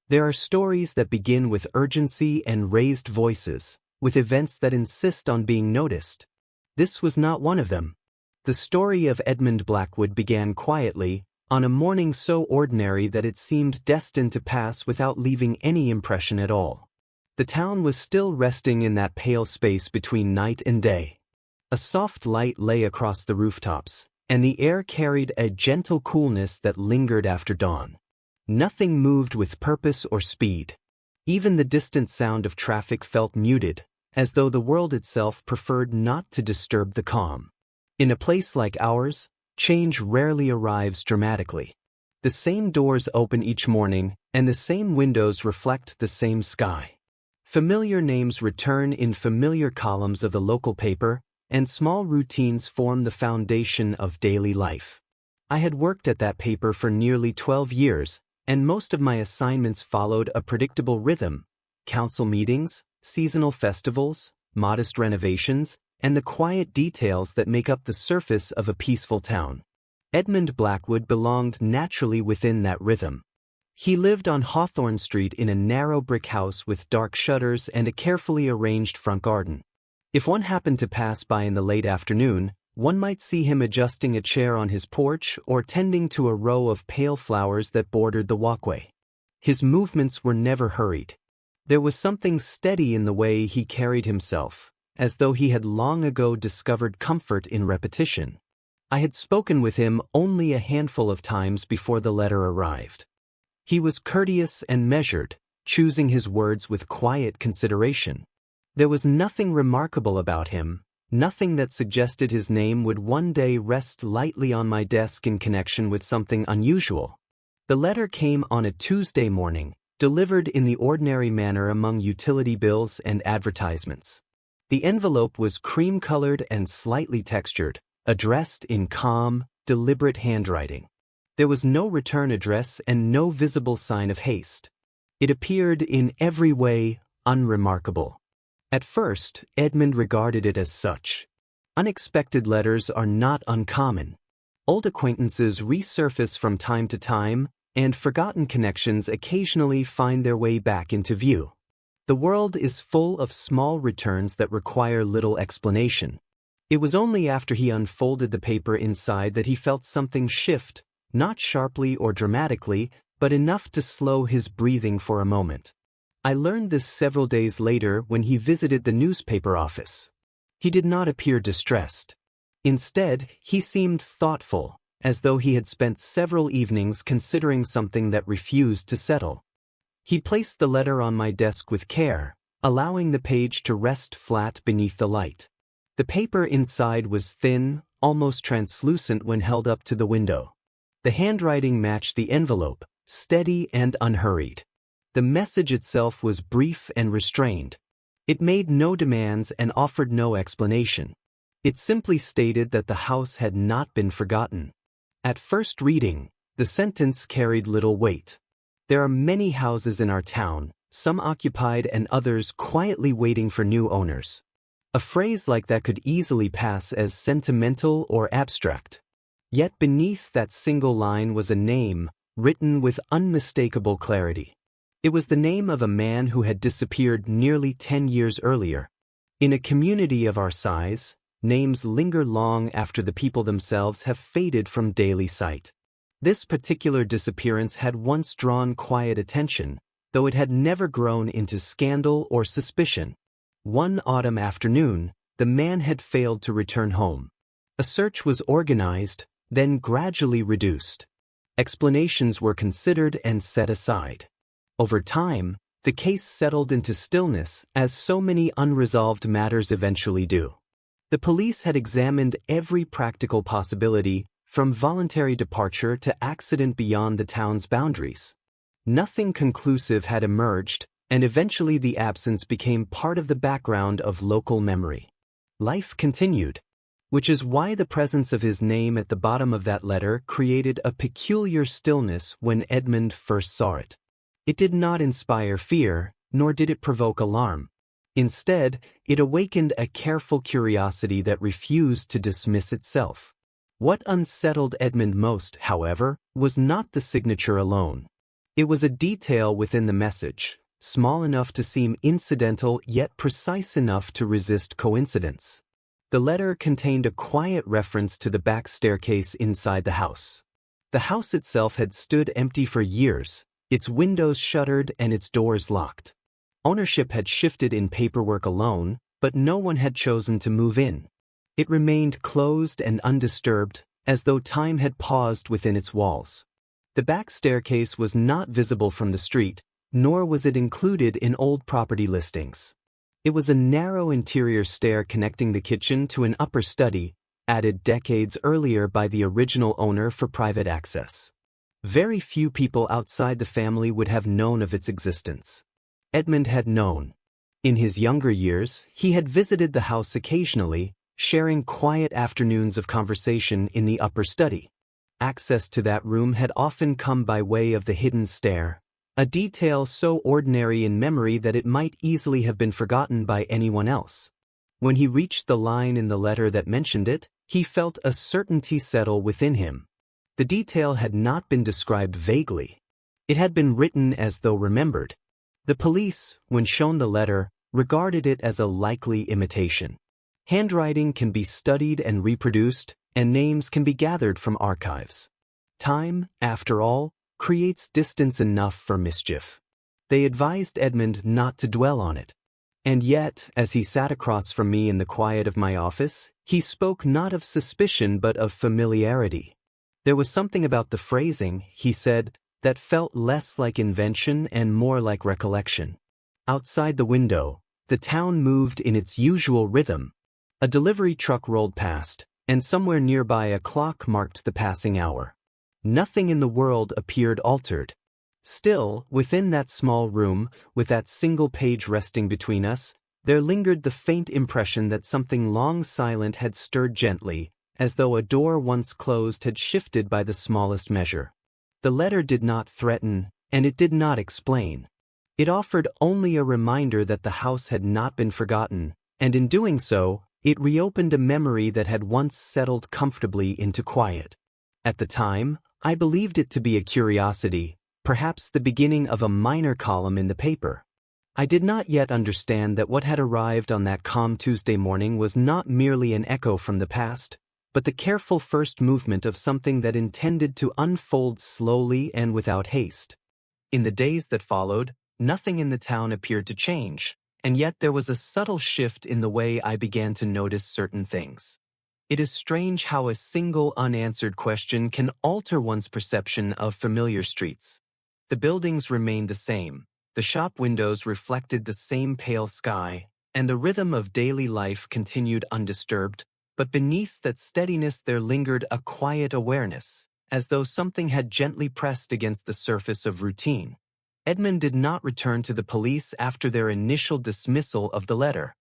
There are stories that begin with urgency and raised voices, with events that insist on being noticed. This was not one of them. The story of Edmund Blackwood began quietly, on a morning so ordinary that it seemed destined to pass without leaving any impression at all. The town was still resting in that pale space between night and day. A soft light lay across the rooftops, and the air carried a gentle coolness that lingered after dawn. Nothing moved with purpose or speed. Even the distant sound of traffic felt muted, as though the world itself preferred not to disturb the calm. In a place like ours, change rarely arrives dramatically. The same doors open each morning, and the same windows reflect the same sky. Familiar names return in familiar columns of the local paper, and small routines form the foundation of daily life. I had worked at that paper for nearly 12 years, and most of my assignments followed a predictable rhythm: council meetings, seasonal festivals, modest renovations, and the quiet details that make up the surface of a peaceful town. Edmund Blackwood belonged naturally within that rhythm. He lived on Hawthorne Street in a narrow brick house with dark shutters and a carefully arranged front garden. If one happened to pass by in the late afternoon, one might see him adjusting a chair on his porch or tending to a row of pale flowers that bordered the walkway. His movements were never hurried. There was something steady in the way he carried himself, as though he had long ago discovered comfort in repetition. I had spoken with him only a handful of times before the letter arrived. He was courteous and measured, choosing his words with quiet consideration. There was nothing remarkable about him, nothing that suggested his name would one day rest lightly on my desk in connection with something unusual. The letter came on a Tuesday morning, delivered in the ordinary manner among utility bills and advertisements. The envelope was cream-colored and slightly textured, addressed in calm, deliberate handwriting. There was no return address and no visible sign of haste. It appeared in every way unremarkable. At first, Edmund regarded it as such. Unexpected letters are not uncommon. Old acquaintances resurface from time to time, and forgotten connections occasionally find their way back into view. The world is full of small returns that require little explanation. It was only after he unfolded the paper inside that he felt something shift, not sharply or dramatically, but enough to slow his breathing for a moment. I learned this several days later when he visited the newspaper office. He did not appear distressed. Instead, he seemed thoughtful, as though he had spent several evenings considering something that refused to settle. He placed the letter on my desk with care, allowing the page to rest flat beneath the light. The paper inside was thin, almost translucent when held up to the window. The handwriting matched the envelope, steady and unhurried. The message itself was brief and restrained. It made no demands and offered no explanation. It simply stated that the house had not been forgotten. At first reading, the sentence carried little weight. There are many houses in our town, some occupied and others quietly waiting for new owners. A phrase like that could easily pass as sentimental or abstract. Yet beneath that single line was a name, written with unmistakable clarity. It was the name of a man who had disappeared nearly 10 years earlier. In a community of our size, names linger long after the people themselves have faded from daily sight. This particular disappearance had once drawn quiet attention, though it had never grown into scandal or suspicion. One autumn afternoon, the man had failed to return home. A search was organized, then gradually reduced. Explanations were considered and set aside. Over time, the case settled into stillness, as so many unresolved matters eventually do. The police had examined every practical possibility, from voluntary departure to accident beyond the town's boundaries. Nothing conclusive had emerged, and eventually the absence became part of the background of local memory. Life continued, which is why the presence of his name at the bottom of that letter created a peculiar stillness when Edmund first saw it. It did not inspire fear, nor did it provoke alarm. Instead, it awakened a careful curiosity that refused to dismiss itself. What unsettled Edmund most, however, was not the signature alone. It was a detail within the message, small enough to seem incidental yet precise enough to resist coincidence. The letter contained a quiet reference to the back staircase inside the house. The house itself had stood empty for years, its windows shuttered and its doors locked. Ownership had shifted in paperwork alone, but no one had chosen to move in. It remained closed and undisturbed, as though time had paused within its walls. The back staircase was not visible from the street, nor was it included in old property listings. It was a narrow interior stair connecting the kitchen to an upper study, added decades earlier by the original owner for private access. Very few people outside the family would have known of its existence. Edmund had known. In his younger years, he had visited the house occasionally, sharing quiet afternoons of conversation in the upper study. Access to that room had often come by way of the hidden stair, a detail so ordinary in memory that it might easily have been forgotten by anyone else. When he reached the line in the letter that mentioned it, he felt a certainty settle within him. The detail had not been described vaguely. It had been written as though remembered. The police, when shown the letter, regarded it as a likely imitation. Handwriting can be studied and reproduced, and names can be gathered from archives. Time, after all, creates distance enough for mischief. They advised Edmund not to dwell on it. And yet, as he sat across from me in the quiet of my office, he spoke not of suspicion but of familiarity. There was something about the phrasing, he said, that felt less like invention and more like recollection. Outside the window, the town moved in its usual rhythm. A delivery truck rolled past, and somewhere nearby a clock marked the passing hour. Nothing in the world appeared altered. Still, within that small room, with that single page resting between us, there lingered the faint impression that something long silent had stirred gently, as though a door once closed had shifted by the smallest measure. The letter did not threaten, and it did not explain. It offered only a reminder that the house had not been forgotten, and in doing so, it reopened a memory that had once settled comfortably into quiet. At the time, I believed it to be a curiosity, perhaps the beginning of a minor column in the paper. I did not yet understand that what had arrived on that calm Tuesday morning was not merely an echo from the past, but the careful first movement of something that intended to unfold slowly and without haste. In the days that followed, nothing in the town appeared to change, and yet there was a subtle shift in the way I began to notice certain things. It is strange how a single unanswered question can alter one's perception of familiar streets. The buildings remained the same, the shop windows reflected the same pale sky, and the rhythm of daily life continued undisturbed, but beneath that steadiness there lingered a quiet awareness, as though something had gently pressed against the surface of routine. Edmund did not return to the police after their initial dismissal of the letter.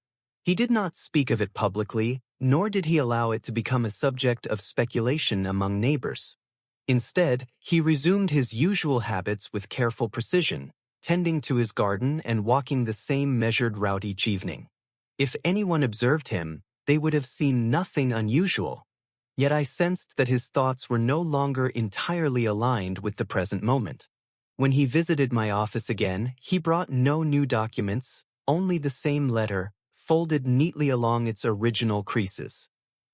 He did not speak of it publicly, nor did he allow it to become a subject of speculation among neighbors. Instead, he resumed his usual habits with careful precision, tending to his garden and walking the same measured route each evening. If anyone observed him, they would have seen nothing unusual. Yet I sensed that his thoughts were no longer entirely aligned with the present moment. When he visited my office again, he brought no new documents, only the same letter, folded neatly along its original creases.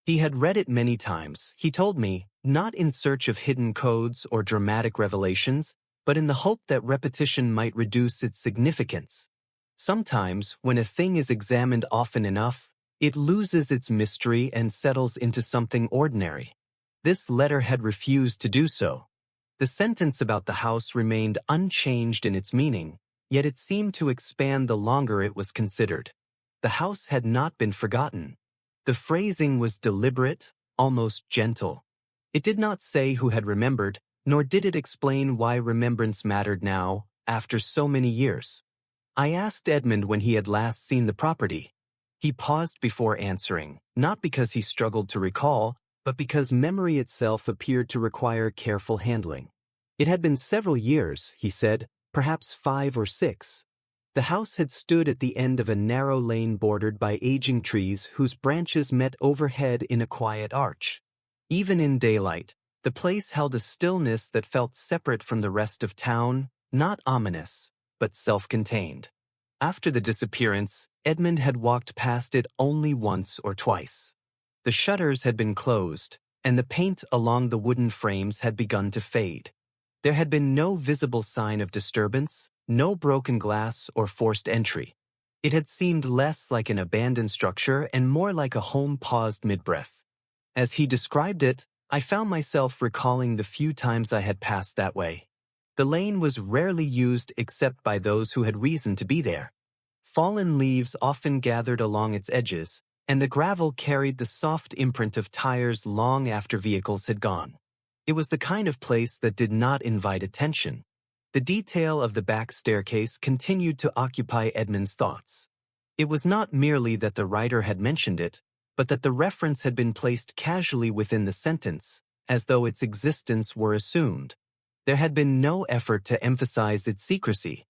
He had read it many times, he told me, not in search of hidden codes or dramatic revelations, but in the hope that repetition might reduce its significance. Sometimes, when a thing is examined often enough, it loses its mystery and settles into something ordinary. This letter had refused to do so. The sentence about the house remained unchanged in its meaning, yet it seemed to expand the longer it was considered. The house had not been forgotten. The phrasing was deliberate, almost gentle. It did not say who had remembered, nor did it explain why remembrance mattered now, after so many years. I asked Edmund when he had last seen the property. He paused before answering, not because he struggled to recall, but because memory itself appeared to require careful handling. It had been several years, he said, perhaps 5 or 6. The house had stood at the end of a narrow lane bordered by aging trees whose branches met overhead in a quiet arch. Even in daylight, the place held a stillness that felt separate from the rest of town, not ominous, but self-contained. After the disappearance, Edmund had walked past it only once or twice. The shutters had been closed, and the paint along the wooden frames had begun to fade. There had been no visible sign of disturbance, no broken glass or forced entry. It had seemed less like an abandoned structure and more like a home paused mid-breath. As he described it, I found myself recalling the few times I had passed that way. The lane was rarely used except by those who had reason to be there. Fallen leaves often gathered along its edges, and the gravel carried the soft imprint of tires long after vehicles had gone. It was the kind of place that did not invite attention. The detail of the back staircase continued to occupy Edmund's thoughts. It was not merely that the writer had mentioned it, but that the reference had been placed casually within the sentence, as though its existence were assumed. There had been no effort to emphasize its secrecy.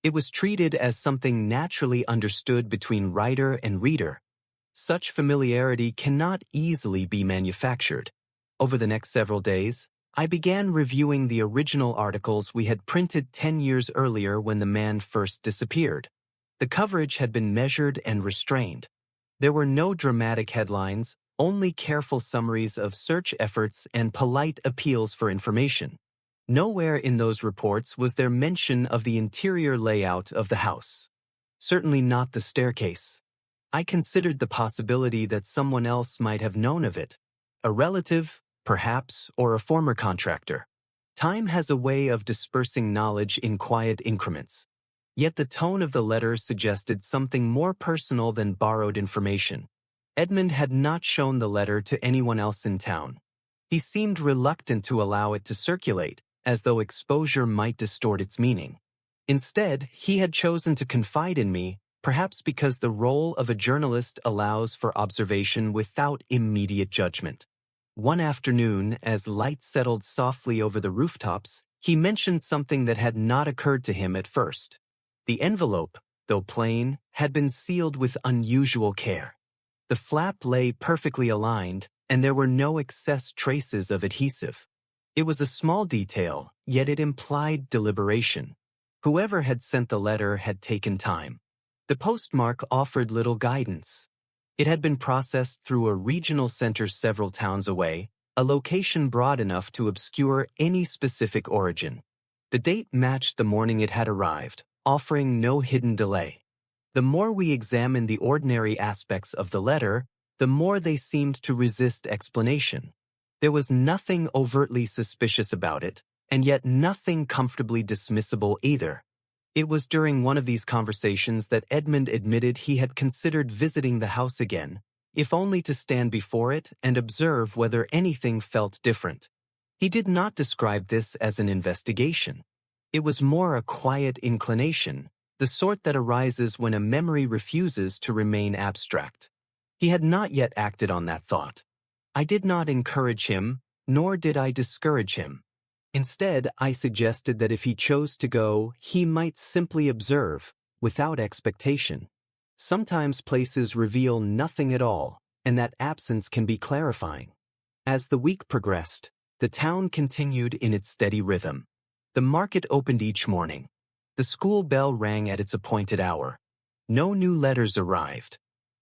It was treated as something naturally understood between writer and reader. Such familiarity cannot easily be manufactured. Over the next several days, I began reviewing the original articles we had printed 10 years earlier when the man first disappeared. The coverage had been measured and restrained. There were no dramatic headlines, only careful summaries of search efforts and polite appeals for information. Nowhere in those reports was there mention of the interior layout of the house. Certainly not the staircase. I considered the possibility that someone else might have known of it. A relative, perhaps, or a former contractor. Time has a way of dispersing knowledge in quiet increments. Yet the tone of the letter suggested something more personal than borrowed information. Edmund had not shown the letter to anyone else in town. He seemed reluctant to allow it to circulate, as though exposure might distort its meaning. Instead, he had chosen to confide in me, perhaps because the role of a journalist allows for observation without immediate judgment. One afternoon, as light settled softly over the rooftops, he mentioned something that had not occurred to him at first. The envelope, though plain, had been sealed with unusual care. The flap lay perfectly aligned, and there were no excess traces of adhesive. It was a small detail, yet it implied deliberation. Whoever had sent the letter had taken time. The postmark offered little guidance. It had been processed through a regional center several towns away, a location broad enough to obscure any specific origin. The date matched the morning it had arrived, offering no hidden delay. The more we examined the ordinary aspects of the letter, the more they seemed to resist explanation. There was nothing overtly suspicious about it, and yet nothing comfortably dismissible either. It was during one of these conversations that Edmund admitted he had considered visiting the house again, if only to stand before it and observe whether anything felt different. He did not describe this as an investigation. It was more a quiet inclination, the sort that arises when a memory refuses to remain abstract. He had not yet acted on that thought. I did not encourage him, nor did I discourage him. Instead, I suggested that if he chose to go, he might simply observe, without expectation. Sometimes places reveal nothing at all, and that absence can be clarifying. As the week progressed, the town continued in its steady rhythm. The market opened each morning. The school bell rang at its appointed hour. No new letters arrived.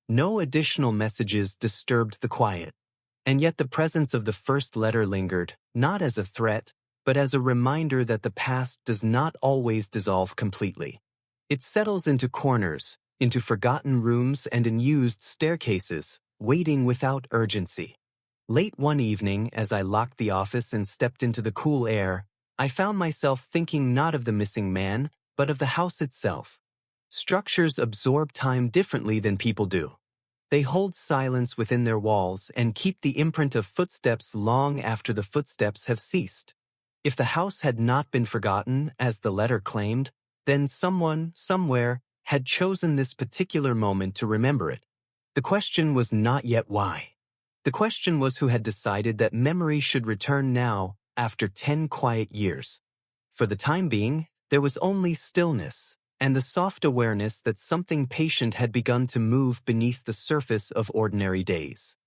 No additional messages disturbed the quiet. And yet the presence of the first letter lingered, not as a threat, but as a reminder that the past does not always dissolve completely. It settles into corners, into forgotten rooms and unused staircases, waiting without urgency. Late one evening, as I locked the office and stepped into the cool air, I found myself thinking not of the missing man, but of the house itself. Structures absorb time differently than people do. They hold silence within their walls and keep the imprint of footsteps long after the footsteps have ceased. If the house had not been forgotten, as the letter claimed, then someone, somewhere, had chosen this particular moment to remember it. The question was not yet why. The question was who had decided that memory should return now, after 10 quiet years. For the time being, there was only stillness, and the soft awareness that something patient had begun to move beneath the surface of ordinary days.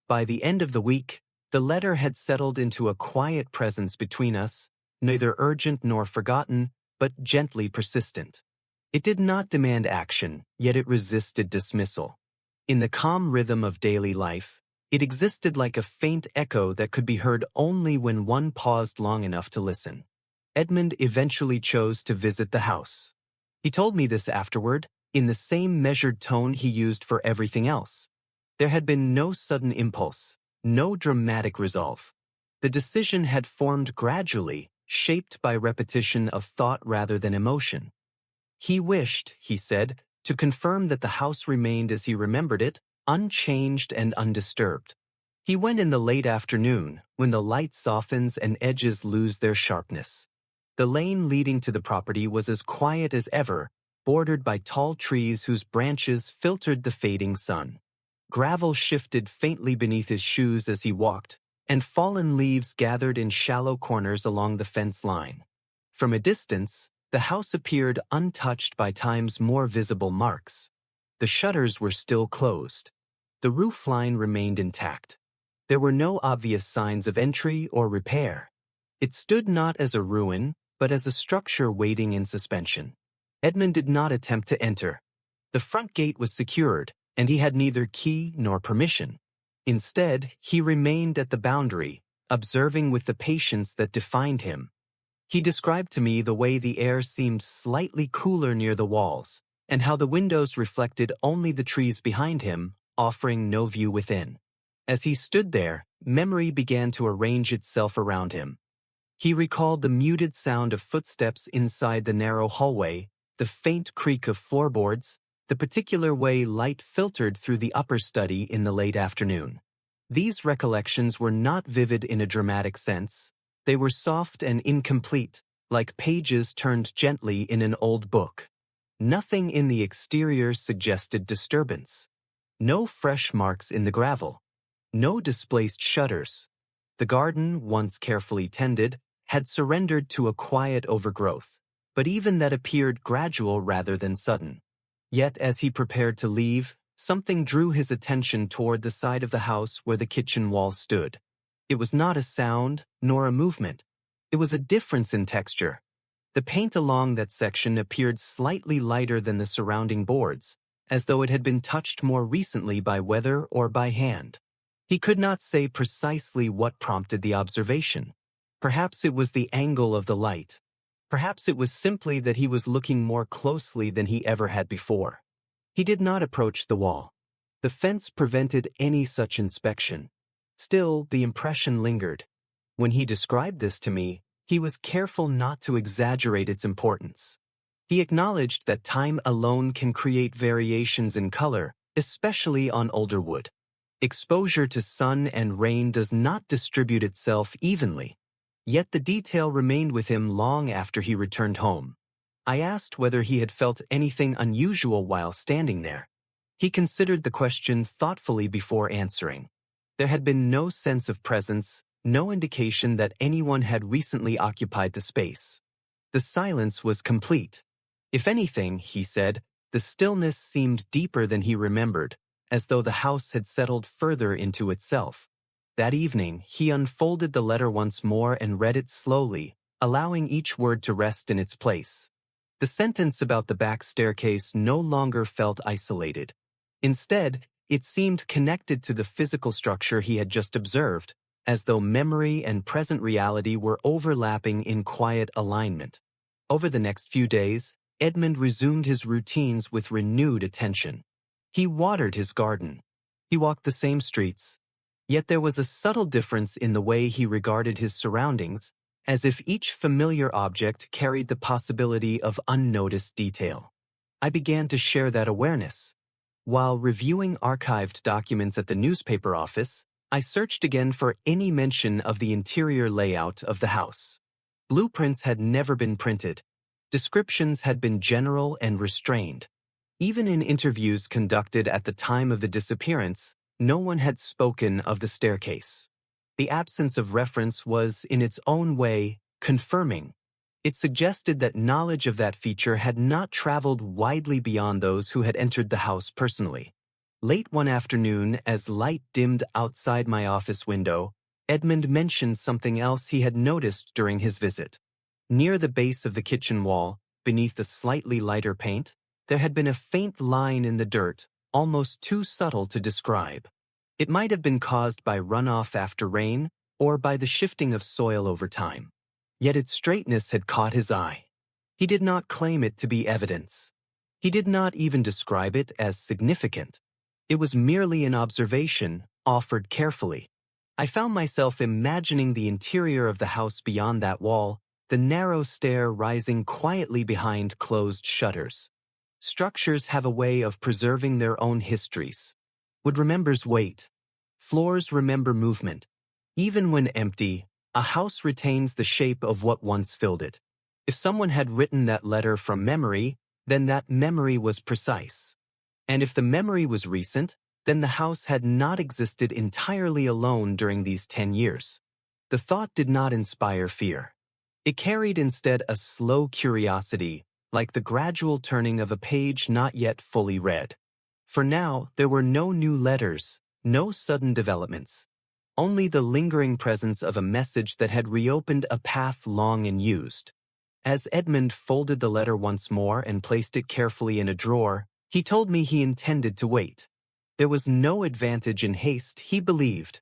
By the end of the week, the letter had settled into a quiet presence between us, neither urgent nor forgotten, but gently persistent. It did not demand action, yet it resisted dismissal. In the calm rhythm of daily life, it existed like a faint echo that could be heard only when one paused long enough to listen. Edmund eventually chose to visit the house. He told me this afterward, in the same measured tone he used for everything else. There had been no sudden impulse, no dramatic resolve. The decision had formed gradually, shaped by repetition of thought rather than emotion. He wished, he said, to confirm that the house remained as he remembered it, unchanged and undisturbed. He went in the late afternoon, when the light softens and edges lose their sharpness. The lane leading to the property was as quiet as ever, bordered by tall trees whose branches filtered the fading sun. Gravel shifted faintly beneath his shoes as he walked, and fallen leaves gathered in shallow corners along the fence line. From a distance, the house appeared untouched by time's more visible marks. The shutters were still closed. The roof line remained intact. There were no obvious signs of entry or repair. It stood not as a ruin, but as a structure waiting in suspension. Edmund did not attempt to enter. The front gate was secured, and he had neither key nor permission. Instead, he remained at the boundary, observing with the patience that defined him. He described to me the way the air seemed slightly cooler near the walls, and how the windows reflected only the trees behind him, offering no view within. As he stood there, memory began to arrange itself around him. He recalled the muted sound of footsteps inside the narrow hallway, the faint creak of floorboards, the particular way light filtered through the upper study in the late afternoon. These recollections were not vivid in a dramatic sense. They were soft and incomplete, like pages turned gently in an old book. Nothing in the exterior suggested disturbance. No fresh marks in the gravel. No displaced shutters. The garden, once carefully tended, had surrendered to a quiet overgrowth, but even that appeared gradual rather than sudden. Yet as he prepared to leave, something drew his attention toward the side of the house where the kitchen wall stood. It was not a sound, nor a movement. It was a difference in texture. The paint along that section appeared slightly lighter than the surrounding boards, as though it had been touched more recently by weather or by hand. He could not say precisely what prompted the observation. Perhaps it was the angle of the light. Perhaps it was simply that he was looking more closely than he ever had before. He did not approach the wall. The fence prevented any such inspection. Still, the impression lingered. When he described this to me, he was careful not to exaggerate its importance. He acknowledged that time alone can create variations in color, especially on older wood. Exposure to sun and rain does not distribute itself evenly. Yet the detail remained with him long after he returned home. I asked whether he had felt anything unusual while standing there. He considered the question thoughtfully before answering. There had been no sense of presence, no indication that anyone had recently occupied the space. The silence was complete. If anything, he said, the stillness seemed deeper than he remembered, as though the house had settled further into itself. That evening, he unfolded the letter once more and read it slowly, allowing each word to rest in its place. The sentence about the back staircase no longer felt isolated. Instead, it seemed connected to the physical structure he had just observed, as though memory and present reality were overlapping in quiet alignment. Over the next few days, Edmund resumed his routines with renewed attention. He watered his garden. He walked the same streets. Yet there was a subtle difference in the way he regarded his surroundings, as if each familiar object carried the possibility of unnoticed detail. I began to share that awareness. While reviewing archived documents at the newspaper office, I searched again for any mention of the interior layout of the house. Blueprints had never been printed. Descriptions had been general and restrained. Even in interviews conducted at the time of the disappearance, no one had spoken of the staircase. The absence of reference was, in its own way, confirming. It suggested that knowledge of that feature had not traveled widely beyond those who had entered the house personally. Late one afternoon, as light dimmed outside my office window, Edmund mentioned something else he had noticed during his visit. Near the base of the kitchen wall, beneath the slightly lighter paint, there had been a faint line in the dirt, almost too subtle to describe. It might have been caused by runoff after rain or by the shifting of soil over time. Yet its straightness had caught his eye. He did not claim it to be evidence. He did not even describe it as significant. It was merely an observation, offered carefully. I found myself imagining the interior of the house beyond that wall, the narrow stair rising quietly behind closed shutters. Structures have a way of preserving their own histories. Wood remembers weight. Floors remember movement. Even when empty, a house retains the shape of what once filled it. If someone had written that letter from memory, then that memory was precise. And if the memory was recent, then the house had not existed entirely alone during these 10 years. The thought did not inspire fear. It carried instead a slow curiosity, like the gradual turning of a page not yet fully read. For now, there were no new letters, no sudden developments. Only the lingering presence of a message that had reopened a path long unused. As Edmund folded the letter once more and placed it carefully in a drawer, he told me he intended to wait. There was no advantage in haste, he believed.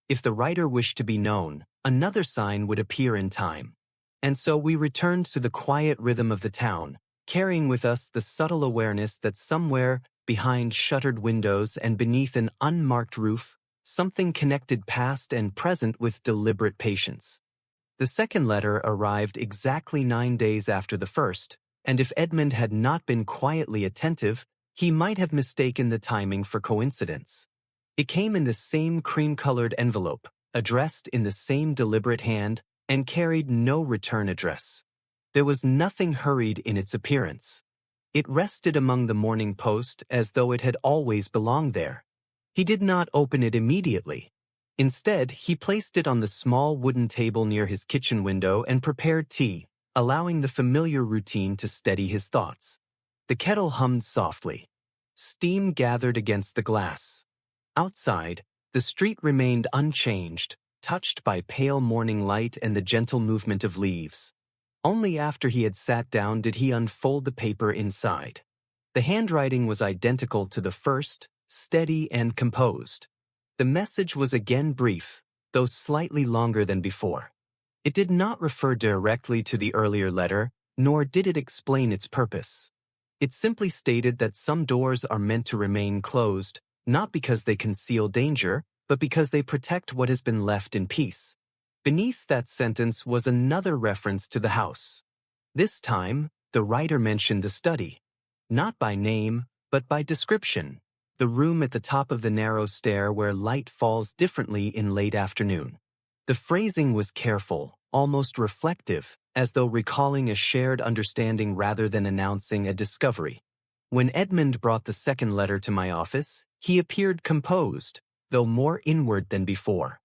If the writer wished to be known, another sign would appear in time. And so we returned to the quiet rhythm of the town, carrying with us the subtle awareness that somewhere, behind shuttered windows and beneath an unmarked roof, something connected past and present with deliberate patience. The second letter arrived exactly 9 days after the first, and if Edmund had not been quietly attentive, he might have mistaken the timing for coincidence. It came in the same cream-colored envelope, addressed in the same deliberate hand, and carried no return address. There was nothing hurried in its appearance. It rested among the Morning Post as though it had always belonged there. He did not open it immediately. Instead, he placed it on the small wooden table near his kitchen window and prepared tea, allowing the familiar routine to steady his thoughts. The kettle hummed softly. Steam gathered against the glass. Outside, the street remained unchanged, touched by pale morning light and the gentle movement of leaves. Only after he had sat down did he unfold the paper inside. The handwriting was identical to the first, steady and composed. The message was again brief, though slightly longer than before. It did not refer directly to the earlier letter, nor did it explain its purpose. It simply stated that some doors are meant to remain closed, not because they conceal danger, but because they protect what has been left in peace. Beneath that sentence was another reference to the house. This time, the writer mentioned the study. Not by name, but by description. The room at the top of the narrow stair where light falls differently in late afternoon. The phrasing was careful, almost reflective, as though recalling a shared understanding rather than announcing a discovery. When Edmund brought the second letter to my office, he appeared composed, though more inward than before.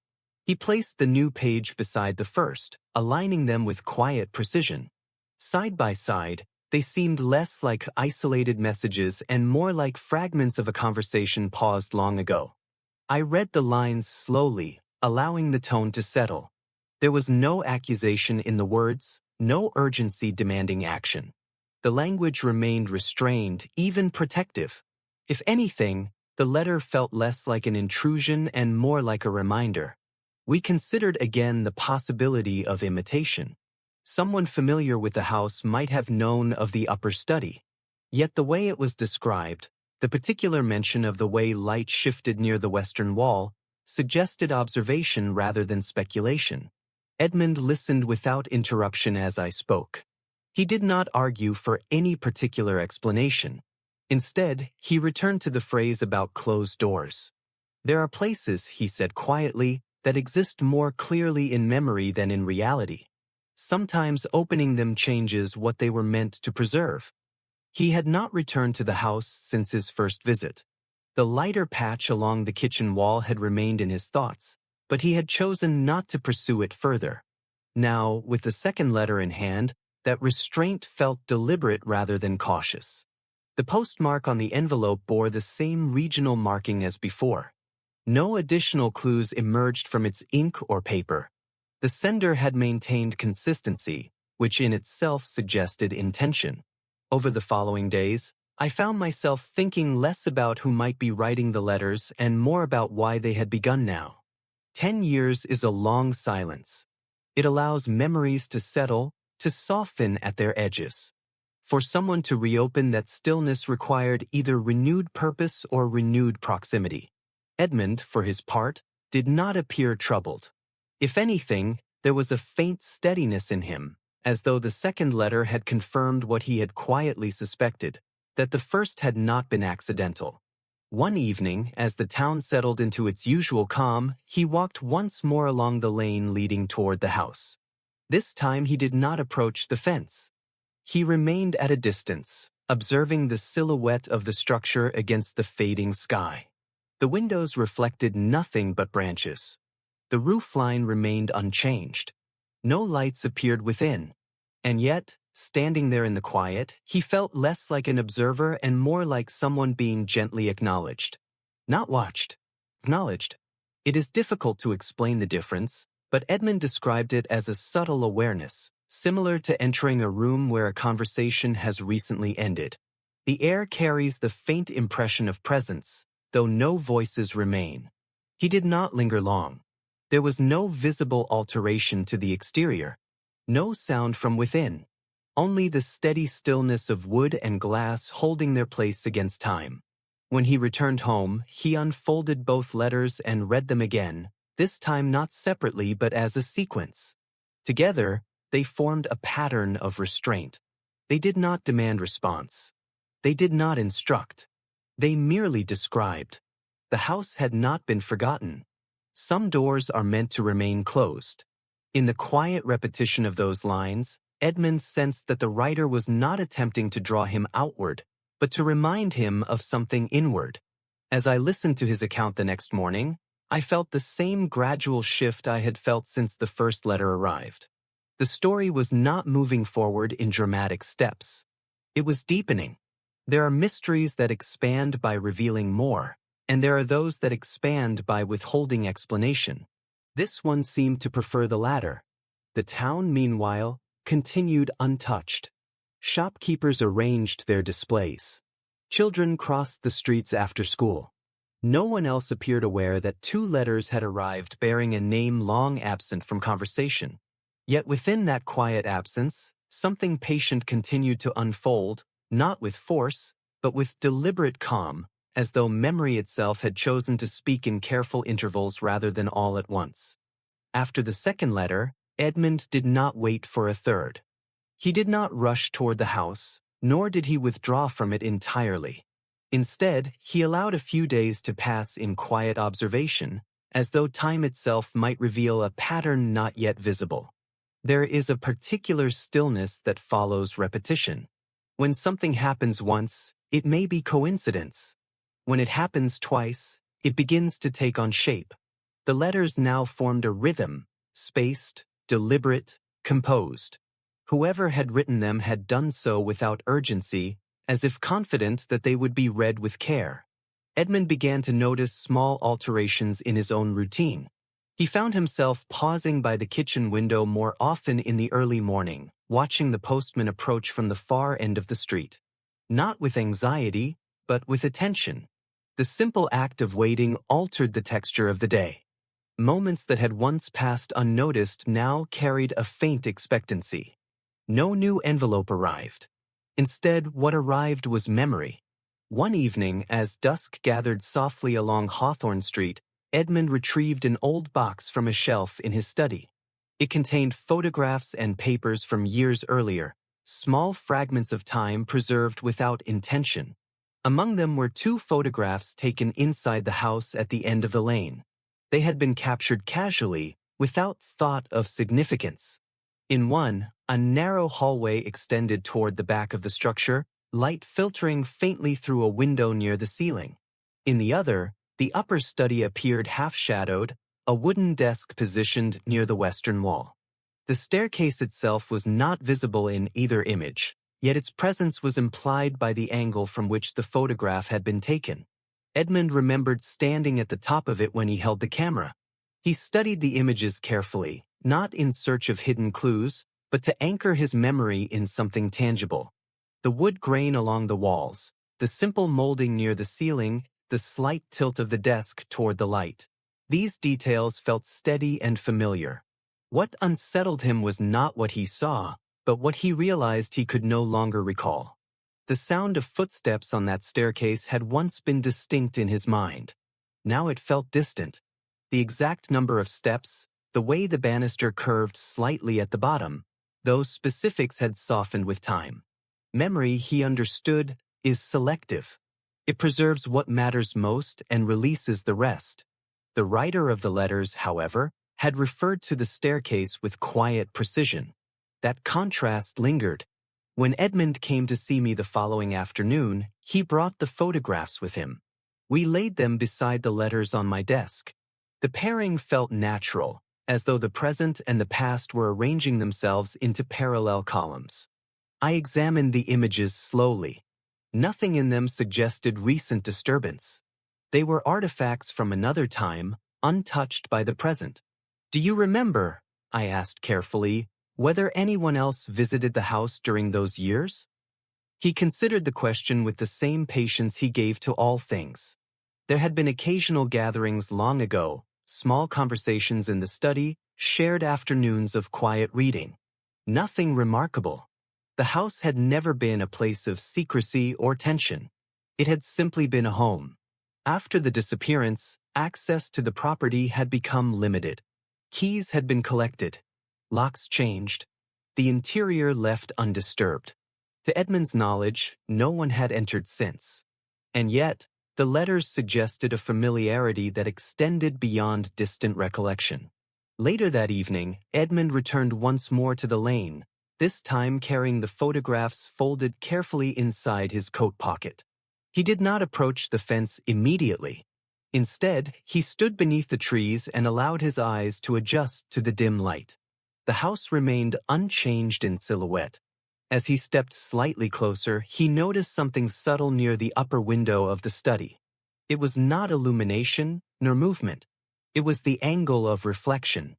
He placed the new page beside the first, aligning them with quiet precision. Side by side, they seemed less like isolated messages and more like fragments of a conversation paused long ago. I read the lines slowly, allowing the tone to settle. There was no accusation in the words, no urgency demanding action. The language remained restrained, even protective. If anything, the letter felt less like an intrusion and more like a reminder. We considered again the possibility of imitation. Someone familiar with the house might have known of the upper study. Yet the way it was described, the particular mention of the way light shifted near the western wall, suggested observation rather than speculation. Edmund listened without interruption as I spoke. He did not argue for any particular explanation. Instead, he returned to the phrase about closed doors. There are places, he said quietly, that exist more clearly in memory than in reality. Sometimes opening them changes what they were meant to preserve. He had not returned to the house since his first visit. The lighter patch along the kitchen wall had remained in his thoughts, but he had chosen not to pursue it further. Now, with the second letter in hand, that restraint felt deliberate rather than cautious. The postmark on the envelope bore the same regional marking as before. No additional clues emerged from its ink or paper. The sender had maintained consistency, which in itself suggested intention. Over the following days, I found myself thinking less about who might be writing the letters and more about why they had begun now. 10 years is a long silence. It allows memories to settle, to soften at their edges. For someone to reopen that stillness required either renewed purpose or renewed proximity. Edmund, for his part, did not appear troubled. If anything, there was a faint steadiness in him, as though the second letter had confirmed what he had quietly suspected, that the first had not been accidental. One evening, as the town settled into its usual calm, he walked once more along the lane leading toward the house. This time he did not approach the fence. He remained at a distance, observing the silhouette of the structure against the fading sky. The windows reflected nothing but branches. The roofline remained unchanged. No lights appeared within. And yet, standing there in the quiet, he felt less like an observer and more like someone being gently acknowledged. Not watched. Acknowledged. It is difficult to explain the difference, but Edmund described it as a subtle awareness, similar to entering a room where a conversation has recently ended. The air carries the faint impression of presence, though no voices remain. He did not linger long. There was no visible alteration to the exterior, no sound from within, only the steady stillness of wood and glass holding their place against time. When he returned home, he unfolded both letters and read them again, this time not separately but as a sequence. Together, they formed a pattern of restraint. They did not demand response. They did not instruct. They merely described. The house had not been forgotten. Some doors are meant to remain closed. In the quiet repetition of those lines, Edmund sensed that the writer was not attempting to draw him outward, but to remind him of something inward. As I listened to his account the next morning, I felt the same gradual shift I had felt since the first letter arrived. The story was not moving forward in dramatic steps. It was deepening. There are mysteries that expand by revealing more, and there are those that expand by withholding explanation. This one seemed to prefer the latter. The town, meanwhile, continued untouched. Shopkeepers arranged their displays. Children crossed the streets after school. No one else appeared aware that 2 letters had arrived bearing a name long absent from conversation. Yet within that quiet absence, something patient continued to unfold, not with force, but with deliberate calm, as though memory itself had chosen to speak in careful intervals rather than all at once. After the second letter, Edmund did not wait for a third. He did not rush toward the house, nor did he withdraw from it entirely. Instead, he allowed a few days to pass in quiet observation, as though time itself might reveal a pattern not yet visible. There is a particular stillness that follows repetition. When something happens once, it may be coincidence. When it happens twice, it begins to take on shape. The letters now formed a rhythm, spaced, deliberate, composed. Whoever had written them had done so without urgency, as if confident that they would be read with care. Edmund began to notice small alterations in his own routine. He found himself pausing by the kitchen window more often in the early morning, watching the postman approach from the far end of the street. Not with anxiety, but with attention. The simple act of waiting altered the texture of the day. Moments that had once passed unnoticed now carried a faint expectancy. No new envelope arrived. Instead, what arrived was memory. One evening, as dusk gathered softly along Hawthorne Street, Edmund retrieved an old box from a shelf in his study. It contained photographs and papers from years earlier, small fragments of time preserved without intention. Among them were 2 photographs taken inside the house at the end of the lane. They had been captured casually, without thought of significance. In one, a narrow hallway extended toward the back of the structure, light filtering faintly through a window near the ceiling. In the other, the upper study appeared half-shadowed, a wooden desk positioned near the western wall. The staircase itself was not visible in either image, yet its presence was implied by the angle from which the photograph had been taken. Edmund remembered standing at the top of it when he held the camera. He studied the images carefully, not in search of hidden clues, but to anchor his memory in something tangible. The wood grain along the walls, the simple molding near the ceiling, the slight tilt of the desk toward the light. These details felt steady and familiar. What unsettled him was not what he saw, but what he realized he could no longer recall. The sound of footsteps on that staircase had once been distinct in his mind. Now it felt distant. The exact number of steps, the way the banister curved slightly at the bottom, those specifics had softened with time. Memory, he understood, is selective. It preserves what matters most and releases the rest. The writer of the letters, however, had referred to the staircase with quiet precision. That contrast lingered. When Edmund came to see me the following afternoon, he brought the photographs with him. We laid them beside the letters on my desk. The pairing felt natural, as though the present and the past were arranging themselves into parallel columns. I examined the images slowly. Nothing in them suggested recent disturbance. They were artifacts from another time, untouched by the present. "Do you remember," I asked carefully, "whether anyone else visited the house during those years?" He considered the question with the same patience he gave to all things. There had been occasional gatherings long ago, small conversations in the study, shared afternoons of quiet reading. Nothing remarkable. The house had never been a place of secrecy or tension. It had simply been a home. After the disappearance, access to the property had become limited. Keys had been collected. Locks changed. The interior left undisturbed. To Edmund's knowledge, no one had entered since. And yet, the letters suggested a familiarity that extended beyond distant recollection. Later that evening, Edmund returned once more to the lane, this time carrying the photographs folded carefully inside his coat pocket. He did not approach the fence immediately. Instead, he stood beneath the trees and allowed his eyes to adjust to the dim light. The house remained unchanged in silhouette. As he stepped slightly closer, he noticed something subtle near the upper window of the study. It was not illumination nor movement. It was the angle of reflection.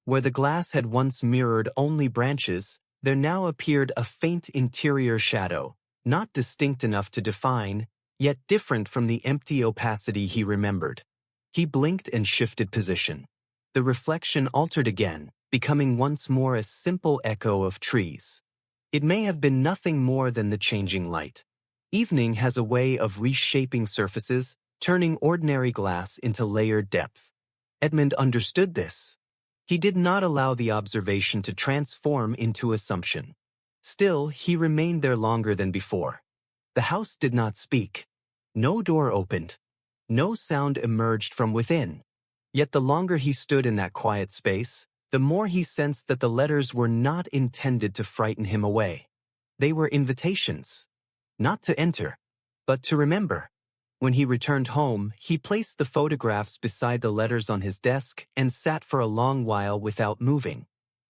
Where the glass had once mirrored only branches, there now appeared a faint interior shadow, not distinct enough to define, yet different from the empty opacity he remembered. He blinked and shifted position. The reflection altered again, becoming once more a simple echo of trees. It may have been nothing more than the changing light. Evening has a way of reshaping surfaces, turning ordinary glass into layered depth. Edmund understood this. He did not allow the observation to transform into assumption. Still, he remained there longer than before. The house did not speak. No door opened. No sound emerged from within. Yet the longer he stood in that quiet space, the more he sensed that the letters were not intended to frighten him away. They were invitations. Not to enter, but to remember. When he returned home, he placed the photographs beside the letters on his desk and sat for a long while without moving.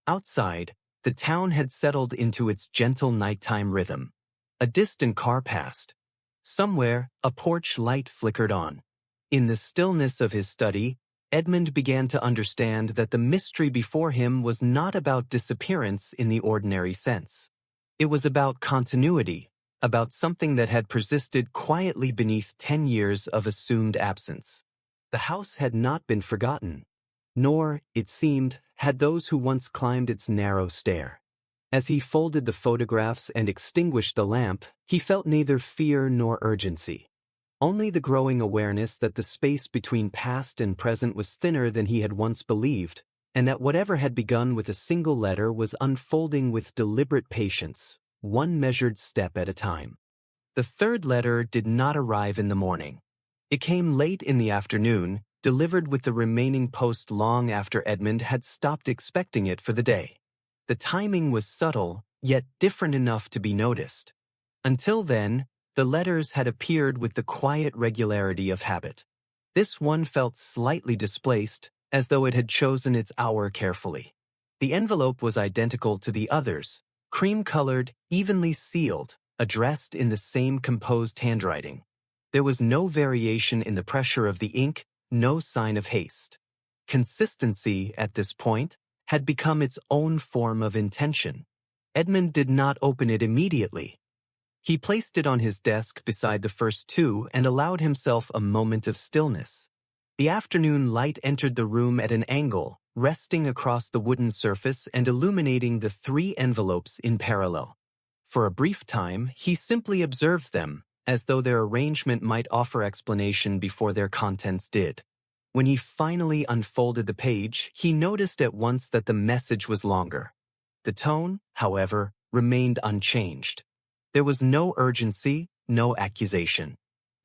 Outside, the town had settled into its gentle nighttime rhythm. A distant car passed. Somewhere, a porch light flickered on. In the stillness of his study, Edmund began to understand that the mystery before him was not about disappearance in the ordinary sense. It was about continuity, about something that had persisted quietly beneath 10 years of assumed absence. The house had not been forgotten, nor, it seemed, had those who once climbed its narrow stair. As he folded the photographs and extinguished the lamp, he felt neither fear nor urgency. Only the growing awareness that the space between past and present was thinner than he had once believed, and that whatever had begun with a single letter was unfolding with deliberate patience, one measured step at a time. The third letter did not arrive in the morning. It came late in the afternoon, delivered with the remaining post long after Edmund had stopped expecting it for the day. The timing was subtle, yet different enough to be noticed. Until then, the letters had appeared with the quiet regularity of habit. This one felt slightly displaced, as though it had chosen its hour carefully. The envelope was identical to the others, cream-colored, evenly sealed, addressed in the same composed handwriting. There was no variation in the pressure of the ink, no sign of haste. Consistency, at this point, had become its own form of intention. Edmund did not open it immediately. He placed it on his desk beside the first two and allowed himself a moment of stillness. The afternoon light entered the room at an angle, resting across the wooden surface and illuminating the three envelopes in parallel. For a brief time, he simply observed them, as though their arrangement might offer explanation before their contents did. When he finally unfolded the page, he noticed at once that the message was longer. The tone, however, remained unchanged. There was no urgency, no accusation.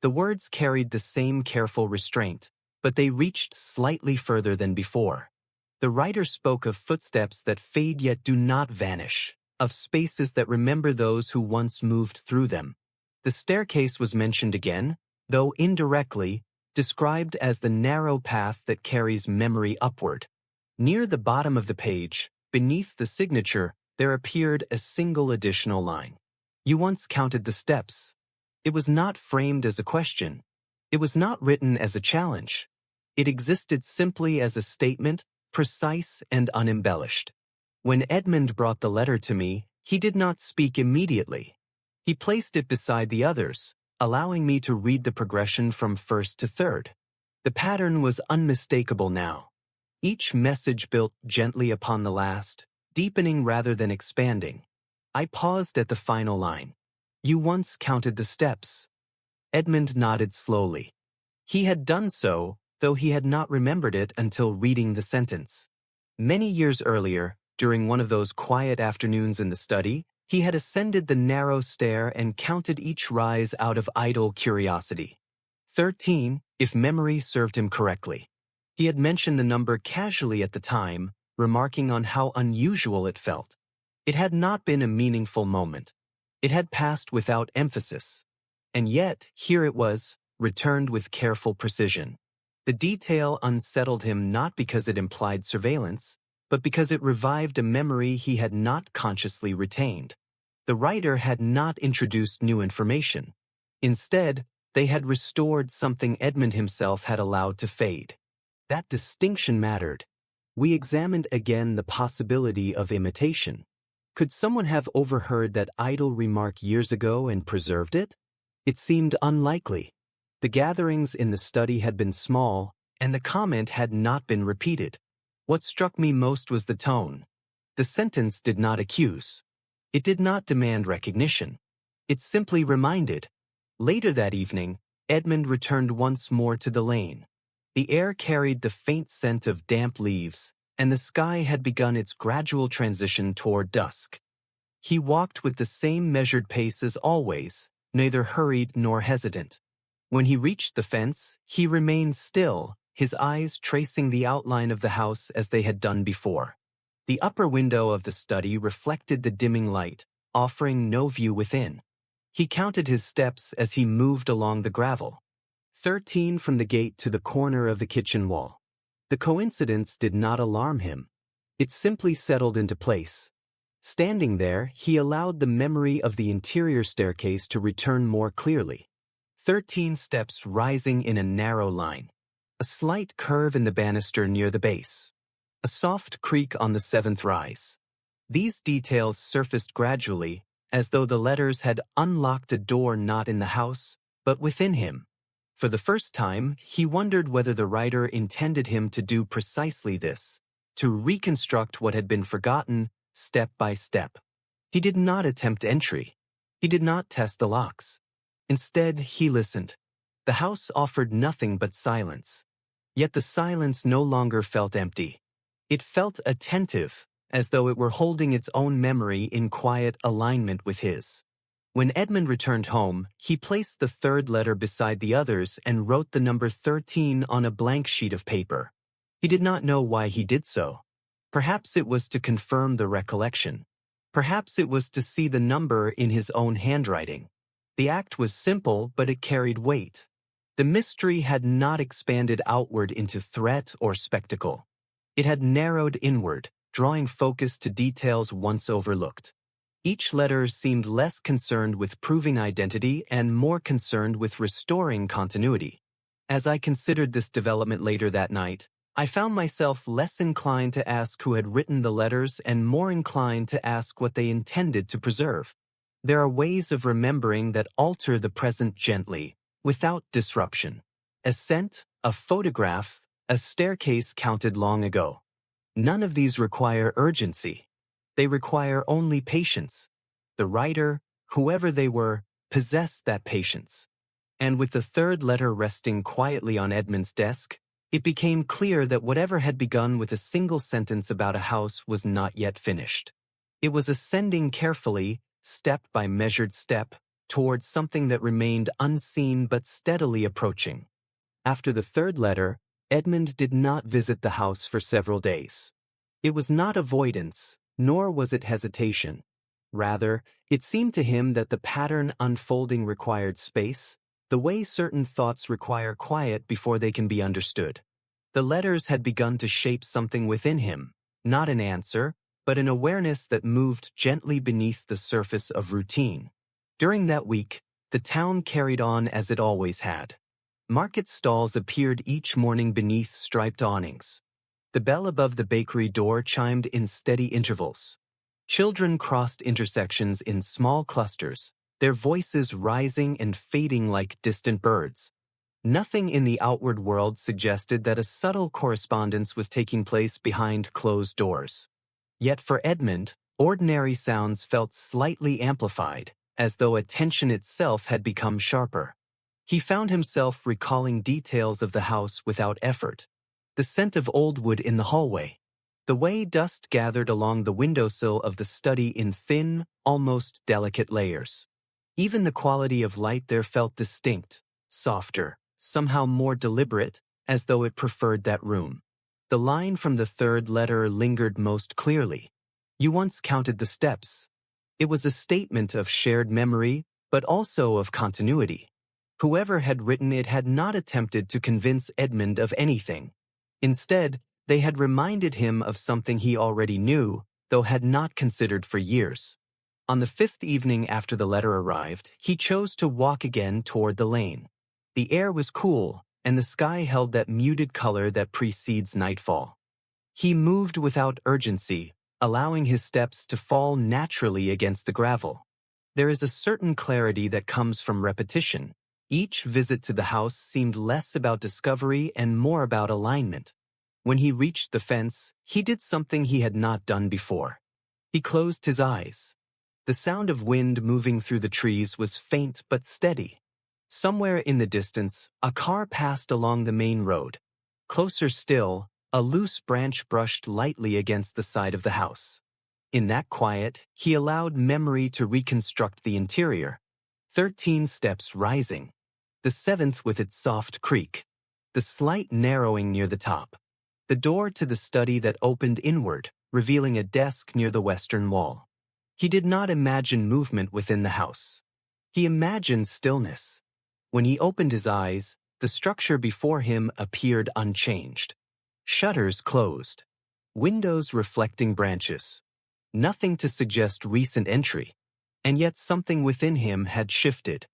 The words carried the same careful restraint, but they reached slightly further than before. The writer spoke of footsteps that fade yet do not vanish, of spaces that remember those who once moved through them. The staircase was mentioned again, though indirectly, described as the narrow path that carries memory upward. Near the bottom of the page, beneath the signature, there appeared a single additional line. You once counted the steps. It was not framed as a question. It was not written as a challenge. It existed simply as a statement, precise and unembellished. When Edmund brought the letter to me, he did not speak immediately. He placed it beside the others, allowing me to read the progression from first to third. The pattern was unmistakable now. Each message built gently upon the last, deepening rather than expanding. I paused at the final line. You once counted the steps. Edmund nodded slowly. He had done so, though he had not remembered it until reading the sentence. Many years earlier, during one of those quiet afternoons in the study, he had ascended the narrow stair and counted each rise out of idle curiosity. 13, if memory served him correctly. He had mentioned the number casually at the time, remarking on how unusual it felt. It had not been a meaningful moment. It had passed without emphasis. And yet, here it was, returned with careful precision. The detail unsettled him not because it implied surveillance, but because it revived a memory he had not consciously retained. The writer had not introduced new information. Instead, they had restored something Edmund himself had allowed to fade. That distinction mattered. We examined again the possibility of imitation. Could someone have overheard that idle remark years ago and preserved it? It seemed unlikely. The gatherings in the study had been small, and the comment had not been repeated. What struck me most was the tone. The sentence did not accuse. It did not demand recognition. It simply reminded. Later that evening, Edmund returned once more to the lane. The air carried the faint scent of damp leaves, and the sky had begun its gradual transition toward dusk. He walked with the same measured pace as always, neither hurried nor hesitant. When he reached the fence, he remained still, his eyes tracing the outline of the house as they had done before. The upper window of the study reflected the dimming light, offering no view within. He counted his steps as he moved along the gravel. 13 from the gate to the corner of the kitchen wall. The coincidence did not alarm him. It simply settled into place. Standing there, he allowed the memory of the interior staircase to return more clearly. 13 steps rising in a narrow line. A slight curve in the banister near the base. A soft creak on the 7th rise. These details surfaced gradually, as though the letters had unlocked a door not in the house, but within him. For the first time, he wondered whether the writer intended him to do precisely this, to reconstruct what had been forgotten, step by step. He did not attempt entry. He did not test the locks. Instead, he listened. The house offered nothing but silence. Yet the silence no longer felt empty. It felt attentive, as though it were holding its own memory in quiet alignment with his. When Edmund returned home, he placed the third letter beside the others and wrote the number 13 on a blank sheet of paper. He did not know why he did so. Perhaps it was to confirm the recollection. Perhaps it was to see the number in his own handwriting. The act was simple, but it carried weight. The mystery had not expanded outward into threat or spectacle. It had narrowed inward, drawing focus to details once overlooked. Each letter seemed less concerned with proving identity and more concerned with restoring continuity. As I considered this development later that night, I found myself less inclined to ask who had written the letters and more inclined to ask what they intended to preserve. There are ways of remembering that alter the present gently, without disruption. A scent, a photograph, a staircase counted long ago. None of these require urgency. They require only patience. The writer, whoever they were, possessed that patience. And with the third letter resting quietly on Edmund's desk, it became clear that whatever had begun with a single sentence about a house was not yet finished. It was ascending carefully, step by measured step, towards something that remained unseen but steadily approaching. After the third letter, Edmund did not visit the house for several days. It was not avoidance, nor was it hesitation. Rather, it seemed to him that the pattern unfolding required space, the way certain thoughts require quiet before they can be understood. The letters had begun to shape something within him, not an answer, but an awareness that moved gently beneath the surface of routine. During that week, the town carried on as it always had. Market stalls appeared each morning beneath striped awnings. The bell above the bakery door chimed in steady intervals. Children crossed intersections in small clusters, their voices rising and fading like distant birds. Nothing in the outward world suggested that a subtle correspondence was taking place behind closed doors. Yet for Edmund, ordinary sounds felt slightly amplified, as though attention itself had become sharper. He found himself recalling details of the house without effort. The scent of old wood in the hallway. The way dust gathered along the windowsill of the study in thin, almost delicate layers. Even the quality of light there felt distinct, softer, somehow more deliberate, as though it preferred that room. The line from the third letter lingered most clearly. You once counted the steps. It was a statement of shared memory, but also of continuity. Whoever had written it had not attempted to convince Edmund of anything. Instead, they had reminded him of something he already knew, though had not considered for years. On the fifth evening after the letter arrived, he chose to walk again toward the lane. The air was cool, and the sky held that muted color that precedes nightfall. He moved without urgency, allowing his steps to fall naturally against the gravel. There is a certain clarity that comes from repetition. Each visit to the house seemed less about discovery and more about alignment. When he reached the fence, he did something he had not done before. He closed his eyes. The sound of wind moving through the trees was faint but steady. Somewhere in the distance, a car passed along the main road. Closer still, a loose branch brushed lightly against the side of the house. In that quiet, he allowed memory to reconstruct the interior. 13 steps rising. The seventh with its soft creak. The slight narrowing near the top. The door to the study that opened inward, revealing a desk near the western wall. He did not imagine movement within the house. He imagined stillness. When he opened his eyes, the structure before him appeared unchanged. Shutters closed. Windows reflecting branches. Nothing to suggest recent entry. And yet something within him had shifted.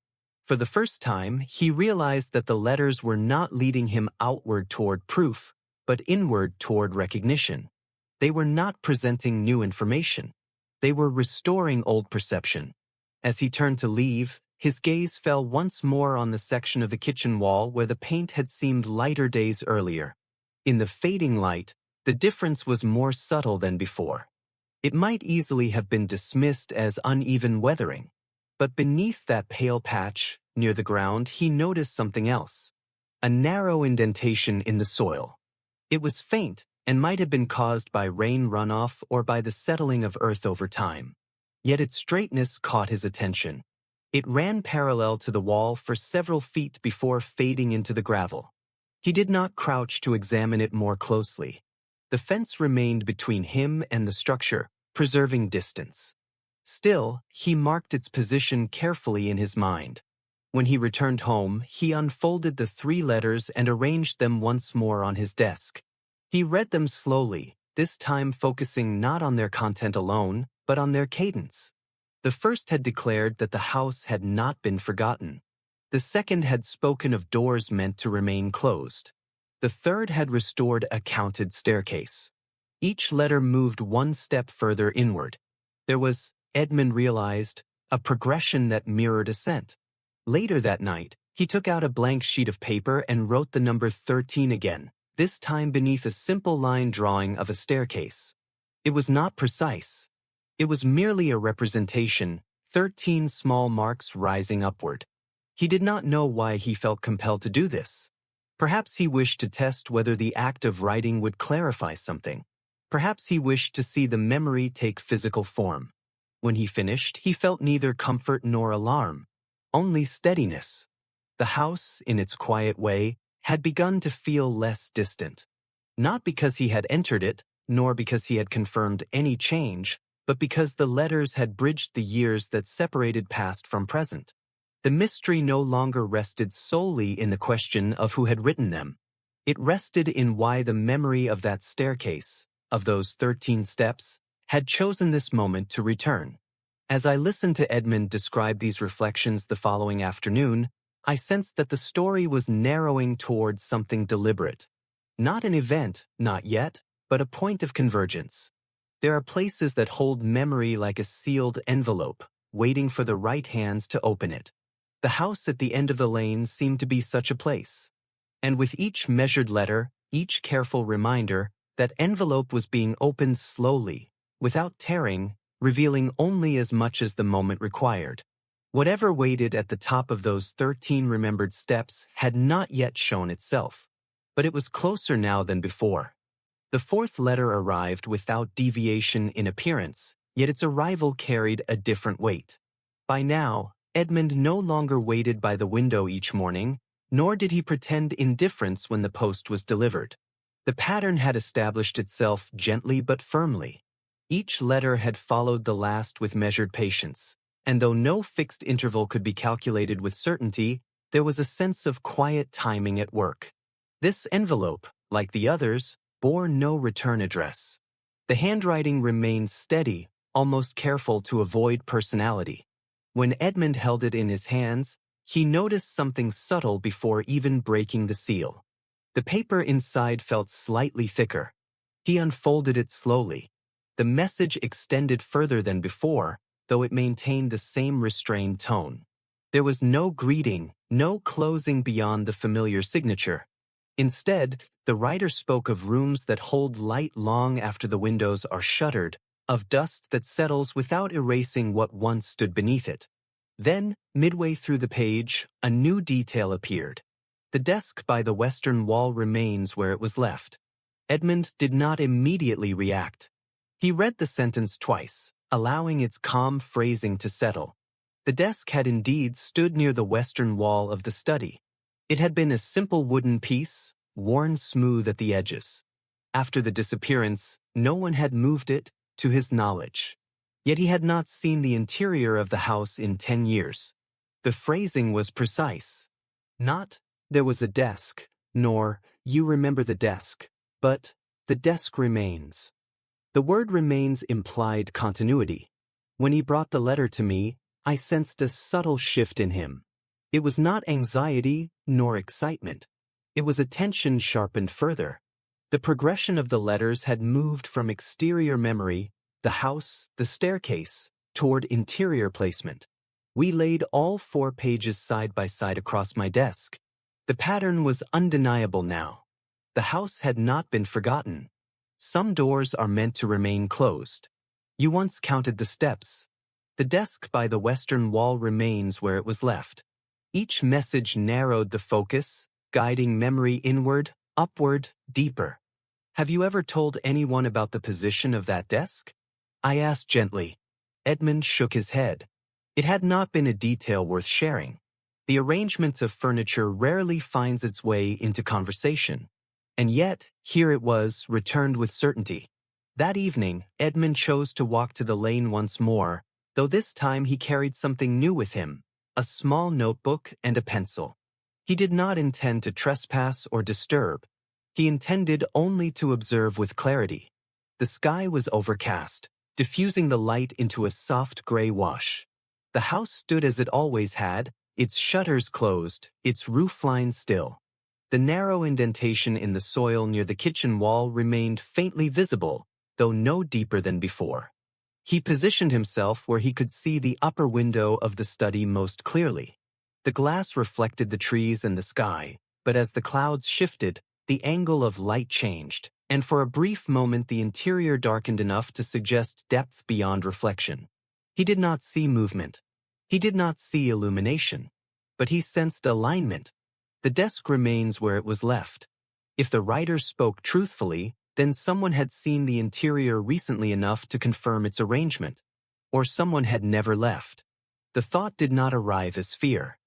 For the first time, he realized that the letters were not leading him outward toward proof, but inward toward recognition. They were not presenting new information. They were restoring old perception. As he turned to leave, his gaze fell once more on the section of the kitchen wall where the paint had seemed lighter days earlier. In the fading light, the difference was more subtle than before. It might easily have been dismissed as uneven weathering. But beneath that pale patch, near the ground, he noticed something else. A narrow indentation in the soil. It was faint and might have been caused by rain runoff or by the settling of earth over time. Yet its straightness caught his attention. It ran parallel to the wall for several feet before fading into the gravel. He did not crouch to examine it more closely. The fence remained between him and the structure, preserving distance. Still, he marked its position carefully in his mind. When he returned home, he unfolded the 3 letters and arranged them once more on his desk. He read them slowly, this time focusing not on their content alone, but on their cadence. The first had declared that the house had not been forgotten. The second had spoken of doors meant to remain closed. The third had restored a counted staircase. Each letter moved one step further inward. There was, Edmund realized, a progression that mirrored ascent. Later that night, he took out a blank sheet of paper and wrote the number 13 again, this time beneath a simple line drawing of a staircase. It was not precise. It was merely a representation, 13 small marks rising upward. He did not know why he felt compelled to do this. Perhaps he wished to test whether the act of writing would clarify something. Perhaps he wished to see the memory take physical form. When he finished, he felt neither comfort nor alarm, only steadiness. The house, in its quiet way, had begun to feel less distant. Not because he had entered it, nor because he had confirmed any change, but because the letters had bridged the years that separated past from present. The mystery no longer rested solely in the question of who had written them. It rested in why the memory of that staircase, of those 13 steps, had chosen this moment to return. As I listened to Edmund describe these reflections the following afternoon, I sensed that the story was narrowing towards something deliberate. Not an event, not yet, but a point of convergence. There are places that hold memory like a sealed envelope, waiting for the right hands to open it. The house at the end of the lane seemed to be such a place. And with each measured letter, each careful reminder, that envelope was being opened slowly, without tearing, revealing only as much as the moment required. Whatever waited at the top of those 13 remembered steps had not yet shown itself. But it was closer now than before. The fourth letter arrived without deviation in appearance, yet its arrival carried a different weight. By now, Edmund no longer waited by the window each morning, nor did he pretend indifference when the post was delivered. The pattern had established itself gently but firmly. Each letter had followed the last with measured patience, and though no fixed interval could be calculated with certainty, there was a sense of quiet timing at work. This envelope, like the others, bore no return address. The handwriting remained steady, almost careful to avoid personality. When Edmund held it in his hands, he noticed something subtle before even breaking the seal. The paper inside felt slightly thicker. He unfolded it slowly. The message extended further than before, though it maintained the same restrained tone. There was no greeting, no closing beyond the familiar signature. Instead, the writer spoke of rooms that hold light long after the windows are shuttered, of dust that settles without erasing what once stood beneath it. Then, midway through the page, a new detail appeared. The desk by the western wall remains where it was left. Edmund did not immediately react. He read the sentence twice, allowing its calm phrasing to settle. The desk had indeed stood near the western wall of the study. It had been a simple wooden piece, worn smooth at the edges. After the disappearance, no one had moved it, to his knowledge. Yet he had not seen the interior of the house in 10 years. The phrasing was precise. Not, there was a desk, nor, you remember the desk, but, the desk remains. The word remains implied continuity. When he brought the letter to me, I sensed a subtle shift in him. It was not anxiety, nor excitement. It was attention sharpened further. The progression of the letters had moved from exterior memory, the house, the staircase, toward interior placement. We laid all 4 pages side by side across my desk. The pattern was undeniable now. The house had not been forgotten. Some doors are meant to remain closed. You once counted the steps. The desk by the western wall remains where it was left. Each message narrowed the focus, guiding memory inward, upward, deeper. Have you ever told anyone about the position of that desk? I asked gently. Edmund shook his head. It had not been a detail worth sharing. The arrangement of furniture rarely finds its way into conversation. And yet, here it was, returned with certainty. That evening, Edmund chose to walk to the lane once more, though this time he carried something new with him, a small notebook and a pencil. He did not intend to trespass or disturb. He intended only to observe with clarity. The sky was overcast, diffusing the light into a soft gray wash. The house stood as it always had, its shutters closed, its roofline still. The narrow indentation in the soil near the kitchen wall remained faintly visible, though no deeper than before. He positioned himself where he could see the upper window of the study most clearly. The glass reflected the trees and the sky, but as the clouds shifted, the angle of light changed, and for a brief moment the interior darkened enough to suggest depth beyond reflection. He did not see movement. He did not see illumination. But he sensed alignment. The desk remains where it was left. If the writer spoke truthfully, then someone had seen the interior recently enough to confirm its arrangement. Or someone had never left. The thought did not arrive as fear.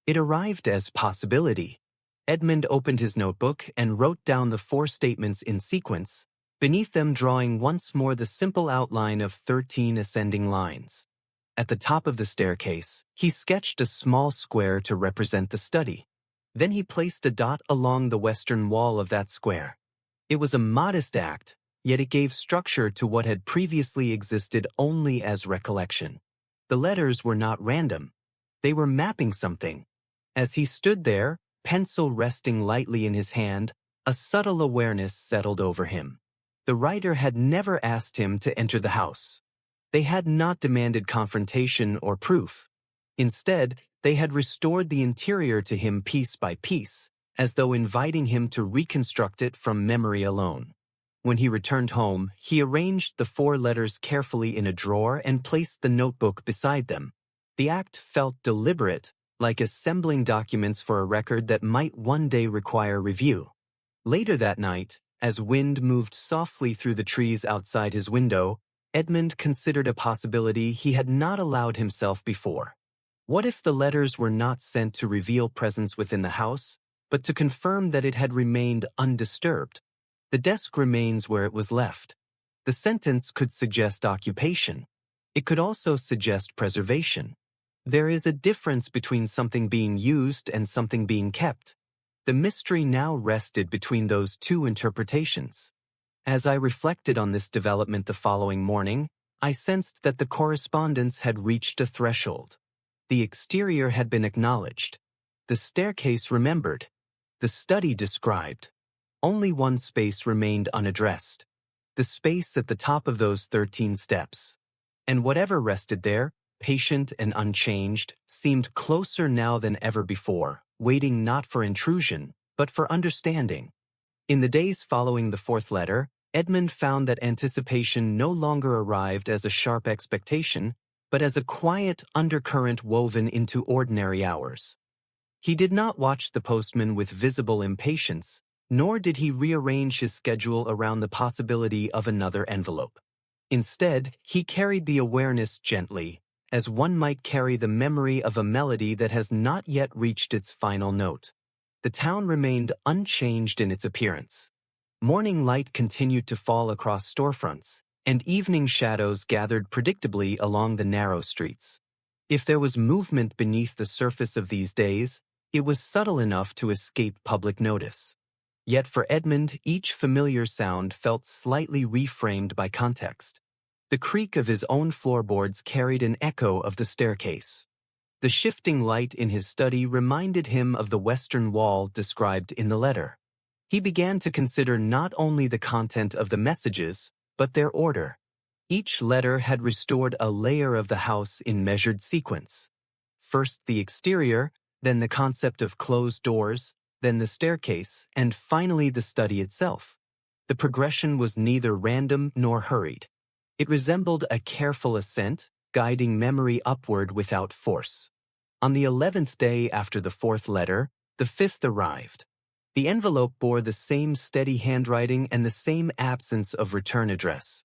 It arrived as possibility. Edmund opened his notebook and wrote down the 4 statements in sequence, beneath them drawing once more the simple outline of 13 ascending lines. At the top of the staircase, he sketched a small square to represent the study. Then he placed a dot along the western wall of that square. It was a modest act, yet it gave structure to what had previously existed only as recollection. The letters were not random. They were mapping something. As he stood there, pencil resting lightly in his hand, a subtle awareness settled over him. The writer had never asked him to enter the house. They had not demanded confrontation or proof. Instead, they had restored the interior to him piece by piece, as though inviting him to reconstruct it from memory alone. When he returned home, he arranged the 4 letters carefully in a drawer and placed the notebook beside them. The act felt deliberate, like assembling documents for a record that might one day require review. Later that night, as wind moved softly through the trees outside his window, Edmund considered a possibility he had not allowed himself before. What if the letters were not sent to reveal presence within the house, but to confirm that it had remained undisturbed? The desk remains where it was left. The sentence could suggest occupation. It could also suggest preservation. There is a difference between something being used and something being kept. The mystery now rested between those 2 interpretations. As I reflected on this development the following morning, I sensed that the correspondence had reached a threshold. The exterior had been acknowledged. The staircase remembered. The study described. Only one space remained unaddressed. The space at the top of those 13 steps. And whatever rested there, patient and unchanged, seemed closer now than ever before, waiting not for intrusion, but for understanding. In the days following the 4th letter, Edmund found that anticipation no longer arrived as a sharp expectation, but as a quiet undercurrent woven into ordinary hours. He did not watch the postman with visible impatience, nor did he rearrange his schedule around the possibility of another envelope. Instead, he carried the awareness gently, as one might carry the memory of a melody that has not yet reached its final note. The town remained unchanged in its appearance. Morning light continued to fall across storefronts, and evening shadows gathered predictably along the narrow streets. If there was movement beneath the surface of these days, it was subtle enough to escape public notice. Yet for Edmund, each familiar sound felt slightly reframed by context. The creak of his own floorboards carried an echo of the staircase. The shifting light in his study reminded him of the western wall described in the letter. He began to consider not only the content of the messages, but their order. Each letter had restored a layer of the house in measured sequence. First the exterior, then the concept of closed doors, then the staircase, and finally the study itself. The progression was neither random nor hurried. It resembled a careful ascent, guiding memory upward without force. On the 11th day after the 4th letter, the 5th arrived. The envelope bore the same steady handwriting and the same absence of return address.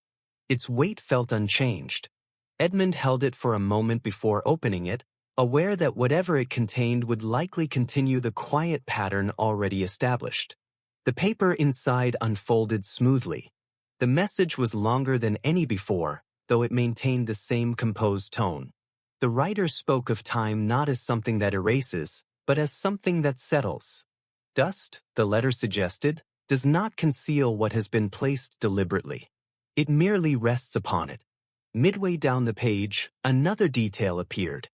Its weight felt unchanged. Edmund held it for a moment before opening it, aware that whatever it contained would likely continue the quiet pattern already established. The paper inside unfolded smoothly. The message was longer than any before, though it maintained the same composed tone. The writer spoke of time not as something that erases, but as something that settles. Dust, the letter suggested, does not conceal what has been placed deliberately. It merely rests upon it. Midway down the page, another detail appeared.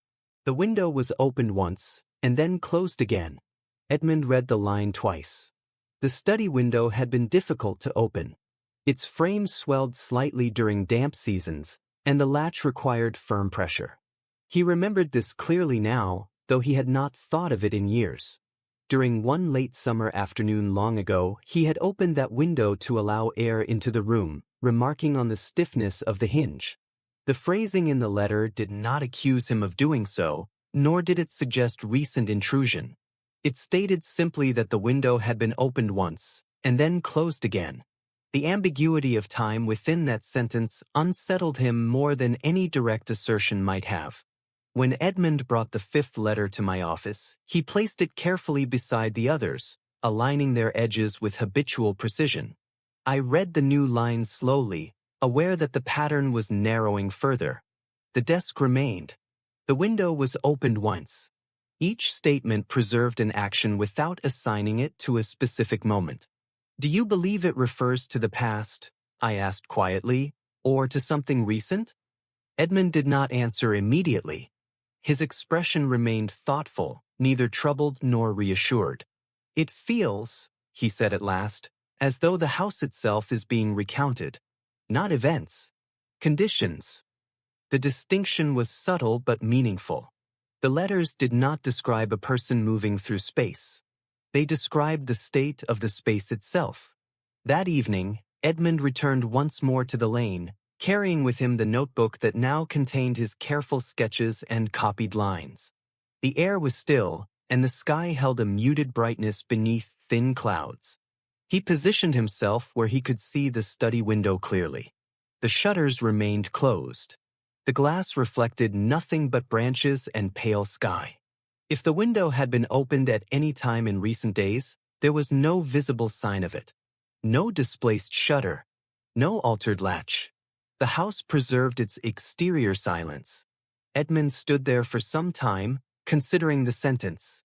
The window was opened once, and then closed again. Edmund read the line twice. The study window had been difficult to open. Its frame swelled slightly during damp seasons, and the latch required firm pressure. He remembered this clearly now, though he had not thought of it in years. During one late summer afternoon long ago, he had opened that window to allow air into the room, remarking on the stiffness of the hinge. The phrasing in the letter did not accuse him of doing so, nor did it suggest recent intrusion. It stated simply that the window had been opened once, and then closed again. The ambiguity of time within that sentence unsettled him more than any direct assertion might have. When Edmund brought the fifth letter to my office, he placed it carefully beside the others, aligning their edges with habitual precision. I read the new line slowly, aware that the pattern was narrowing further. The desk remained. The window was opened once. Each statement preserved an action without assigning it to a specific moment. "Do you believe it refers to the past?" I asked quietly, "or to something recent?" Edmund did not answer immediately. His expression remained thoughtful, neither troubled nor reassured. "It feels," he said at last, "as though the house itself is being recounted. Not events. Conditions." The distinction was subtle but meaningful. The letters did not describe a person moving through space. They described the state of the space itself. That evening, Edmund returned once more to the lane, carrying with him the notebook that now contained his careful sketches and copied lines. The air was still, and the sky held a muted brightness beneath thin clouds. He positioned himself where he could see the study window clearly. The shutters remained closed. The glass reflected nothing but branches and pale sky. If the window had been opened at any time in recent days, there was no visible sign of it. No displaced shutter. No altered latch. The house preserved its exterior silence. Edmund stood there for some time, considering the sentence.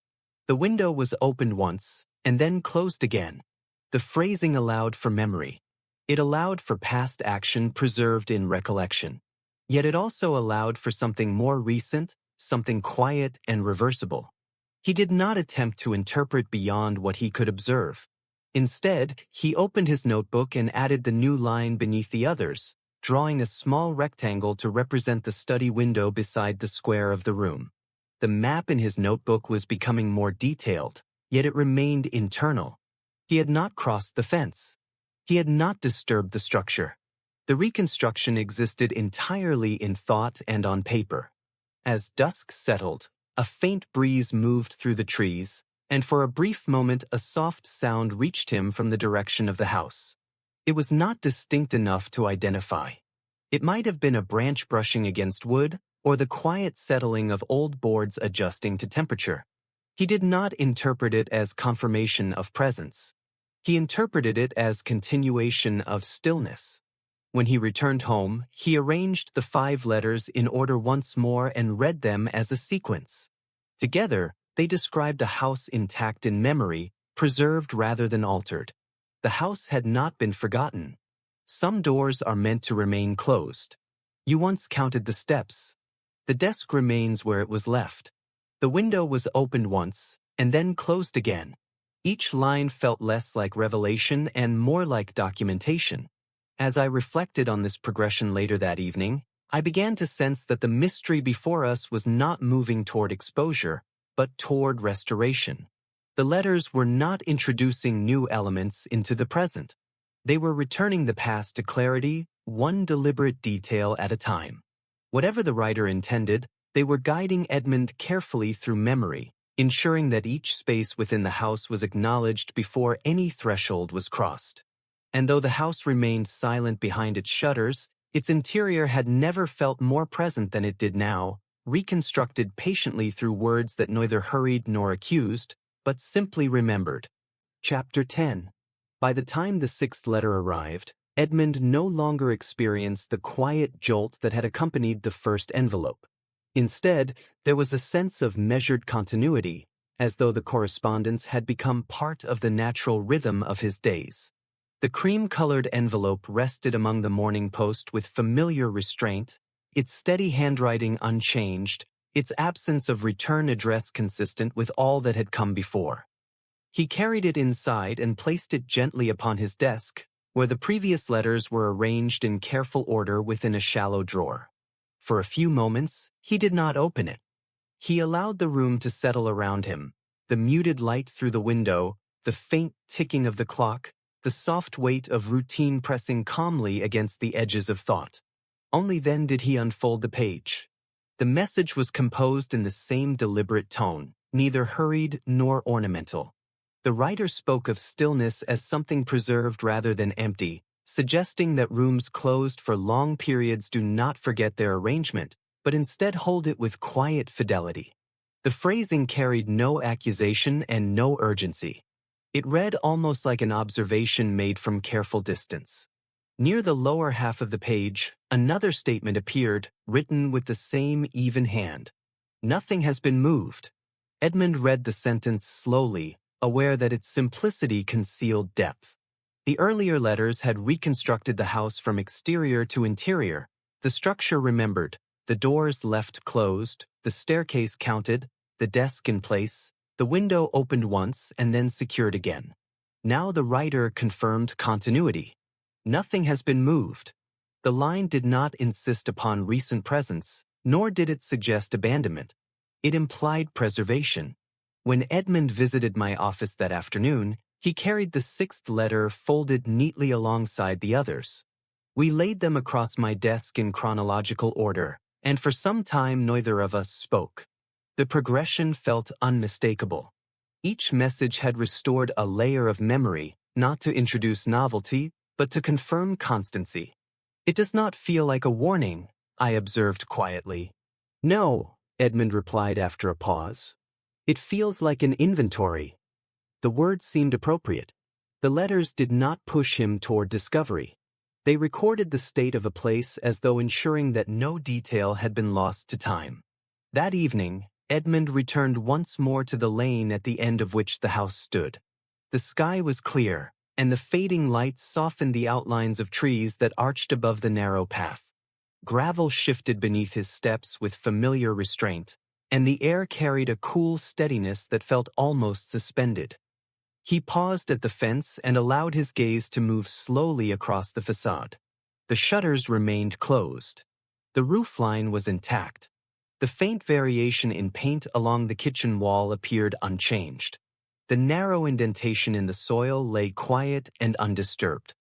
The window was opened once, and then closed again. The phrasing allowed for memory. It allowed for past action preserved in recollection. Yet it also allowed for something more recent, something quiet and reversible. He did not attempt to interpret beyond what he could observe. Instead, he opened his notebook and added the new line beneath the others, drawing a small rectangle to represent the study window beside the square of the room. The map in his notebook was becoming more detailed, yet it remained internal. He had not crossed the fence. He had not disturbed the structure. The reconstruction existed entirely in thought and on paper. As dusk settled, a faint breeze moved through the trees, and for a brief moment a soft sound reached him from the direction of the house. It was not distinct enough to identify. It might have been a branch brushing against wood, or the quiet settling of old boards adjusting to temperature. He did not interpret it as confirmation of presence. He interpreted it as continuation of stillness. When he returned home, he arranged the 5 letters in order once more and read them as a sequence. Together, they described a house intact in memory, preserved rather than altered. The house had not been forgotten. Some doors are meant to remain closed. You once counted the steps. The desk remains where it was left. The window was opened once, and then closed again. Each line felt less like revelation and more like documentation. As I reflected on this progression later that evening, I began to sense that the mystery before us was not moving toward exposure, but toward restoration. The letters were not introducing new elements into the present. They were returning the past to clarity, one deliberate detail at a time. Whatever the writer intended, they were guiding Edmund carefully through memory, ensuring that each space within the house was acknowledged before any threshold was crossed. And though the house remained silent behind its shutters, its interior had never felt more present than it did now, reconstructed patiently through words that neither hurried nor accused, but simply remembered. Chapter 10. By the time the 6th letter arrived, Edmund no longer experienced the quiet jolt that had accompanied the first envelope. Instead, there was a sense of measured continuity, as though the correspondence had become part of the natural rhythm of his days. The cream-colored envelope rested among the Morning Post with familiar restraint, its steady handwriting unchanged, its absence of return address consistent with all that had come before. He carried it inside and placed it gently upon his desk, where the previous letters were arranged in careful order within a shallow drawer. For a few moments, he did not open it. He allowed the room to settle around him, the muted light through the window, the faint ticking of the clock, the soft weight of routine pressing calmly against the edges of thought. Only then did he unfold the page. The message was composed in the same deliberate tone, neither hurried nor ornamental. The writer spoke of stillness as something preserved rather than empty, suggesting that rooms closed for long periods do not forget their arrangement, but instead hold it with quiet fidelity. The phrasing carried no accusation and no urgency. It read almost like an observation made from careful distance. Near the lower half of the page, another statement appeared, written with the same even hand. "Nothing has been moved." Edmund read the sentence slowly, aware that its simplicity concealed depth. The earlier letters had reconstructed the house from exterior to interior. The structure remembered, the doors left closed, the staircase counted, the desk in place, the window opened once and then secured again. Now the writer confirmed continuity. Nothing has been moved. The line did not insist upon recent presence, nor did it suggest abandonment. It implied preservation. When Edmund visited my office that afternoon, he carried the sixth letter folded neatly alongside the others. We laid them across my desk in chronological order, and for some time neither of us spoke. The progression felt unmistakable. Each message had restored a layer of memory, not to introduce novelty, but to confirm constancy. "It does not feel like a warning," I observed quietly. "No," Edmund replied after a pause. "It feels like an inventory." The word seemed appropriate. The letters did not push him toward discovery. They recorded the state of a place as though ensuring that no detail had been lost to time. That evening, Edmund returned once more to the lane at the end of which the house stood. The sky was clear, and the fading light softened the outlines of trees that arched above the narrow path. Gravel shifted beneath his steps with familiar restraint, and the air carried a cool steadiness that felt almost suspended. He paused at the fence and allowed his gaze to move slowly across the facade. The shutters remained closed. The roofline was intact. The faint variation in paint along the kitchen wall appeared unchanged. The narrow indentation in the soil lay quiet and undisturbed.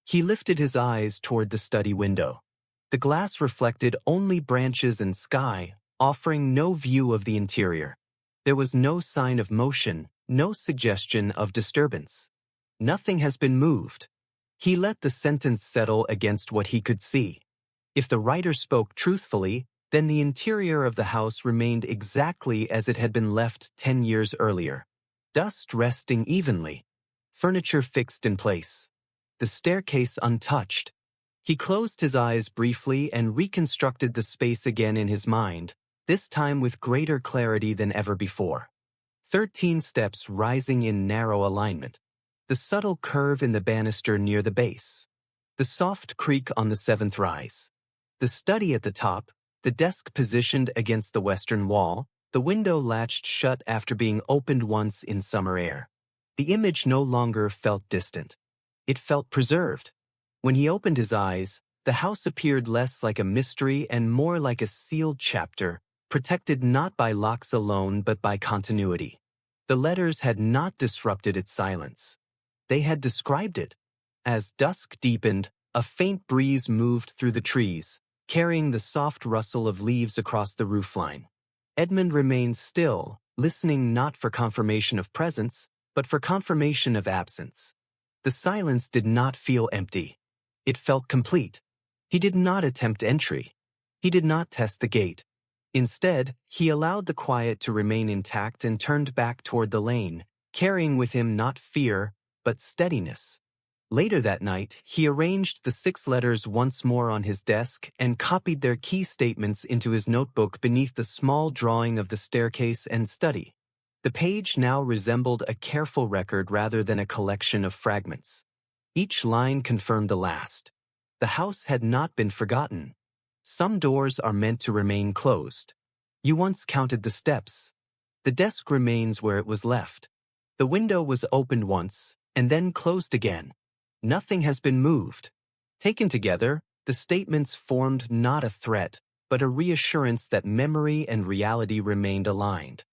He lifted his eyes toward the study window. The glass reflected only branches and sky, offering no view of the interior. There was no sign of motion, no suggestion of disturbance. "Nothing has been moved." He let the sentence settle against what he could see. If the writer spoke truthfully, then the interior of the house remained exactly as it had been left 10 years earlier. Dust resting evenly, furniture fixed in place, the staircase untouched. He closed his eyes briefly and reconstructed the space again in his mind, this time with greater clarity than ever before. 13 steps rising in narrow alignment, the subtle curve in the banister near the base, the soft creak on the 7th rise, the study at the top, the desk positioned against the western wall, the window latched shut after being opened once in summer air. The image no longer felt distant. It felt preserved. When he opened his eyes, the house appeared less like a mystery and more like a sealed chapter, protected not by locks alone but by continuity. The letters had not disrupted its silence. They had described it. As dusk deepened, a faint breeze moved through the trees, carrying the soft rustle of leaves across the roofline. Edmund remained still, listening not for confirmation of presence, but for confirmation of absence. The silence did not feel empty. It felt complete. He did not attempt entry. He did not test the gate. Instead, he allowed the quiet to remain intact and turned back toward the lane, carrying with him not fear, but steadiness. Later that night, he arranged the 6 letters once more on his desk and copied their key statements into his notebook beneath the small drawing of the staircase and study. The page now resembled a careful record rather than a collection of fragments. Each line confirmed the last. The house had not been forgotten. Some doors are meant to remain closed. You once counted the steps. The desk remains where it was left. The window was opened once, and then closed again. Nothing has been moved. Taken together, the statements formed not a threat, but a reassurance that memory and reality remained aligned.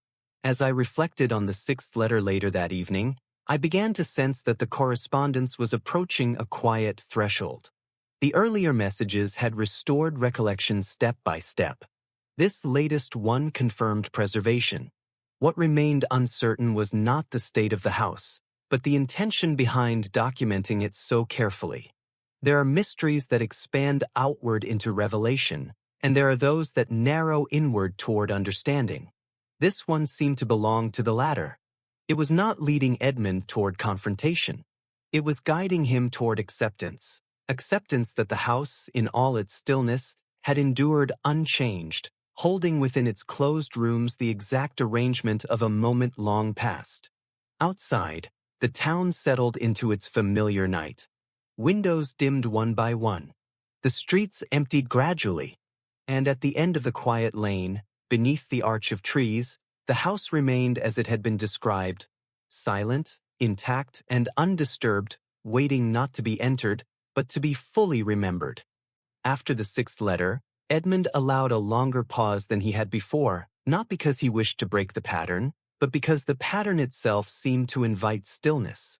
As I reflected on the sixth letter later that evening, I began to sense that the correspondence was approaching a quiet threshold. The earlier messages had restored recollection step by step. This latest one confirmed preservation. What remained uncertain was not the state of the house, but the intention behind documenting it so carefully. There are mysteries that expand outward into revelation, and there are those that narrow inward toward understanding. This one seemed to belong to the latter. It was not leading Edmund toward confrontation. It was guiding him toward acceptance. Acceptance that the house, in all its stillness, had endured unchanged, holding within its closed rooms the exact arrangement of a moment long past. Outside, the town settled into its familiar night. Windows dimmed one by one. The streets emptied gradually, and at the end of the quiet lane, beneath the arch of trees, the house remained as it had been described, silent, intact, and undisturbed, waiting not to be entered, but to be fully remembered. After the sixth letter, Edmund allowed a longer pause than he had before, not because he wished to break the pattern, but because the pattern itself seemed to invite stillness.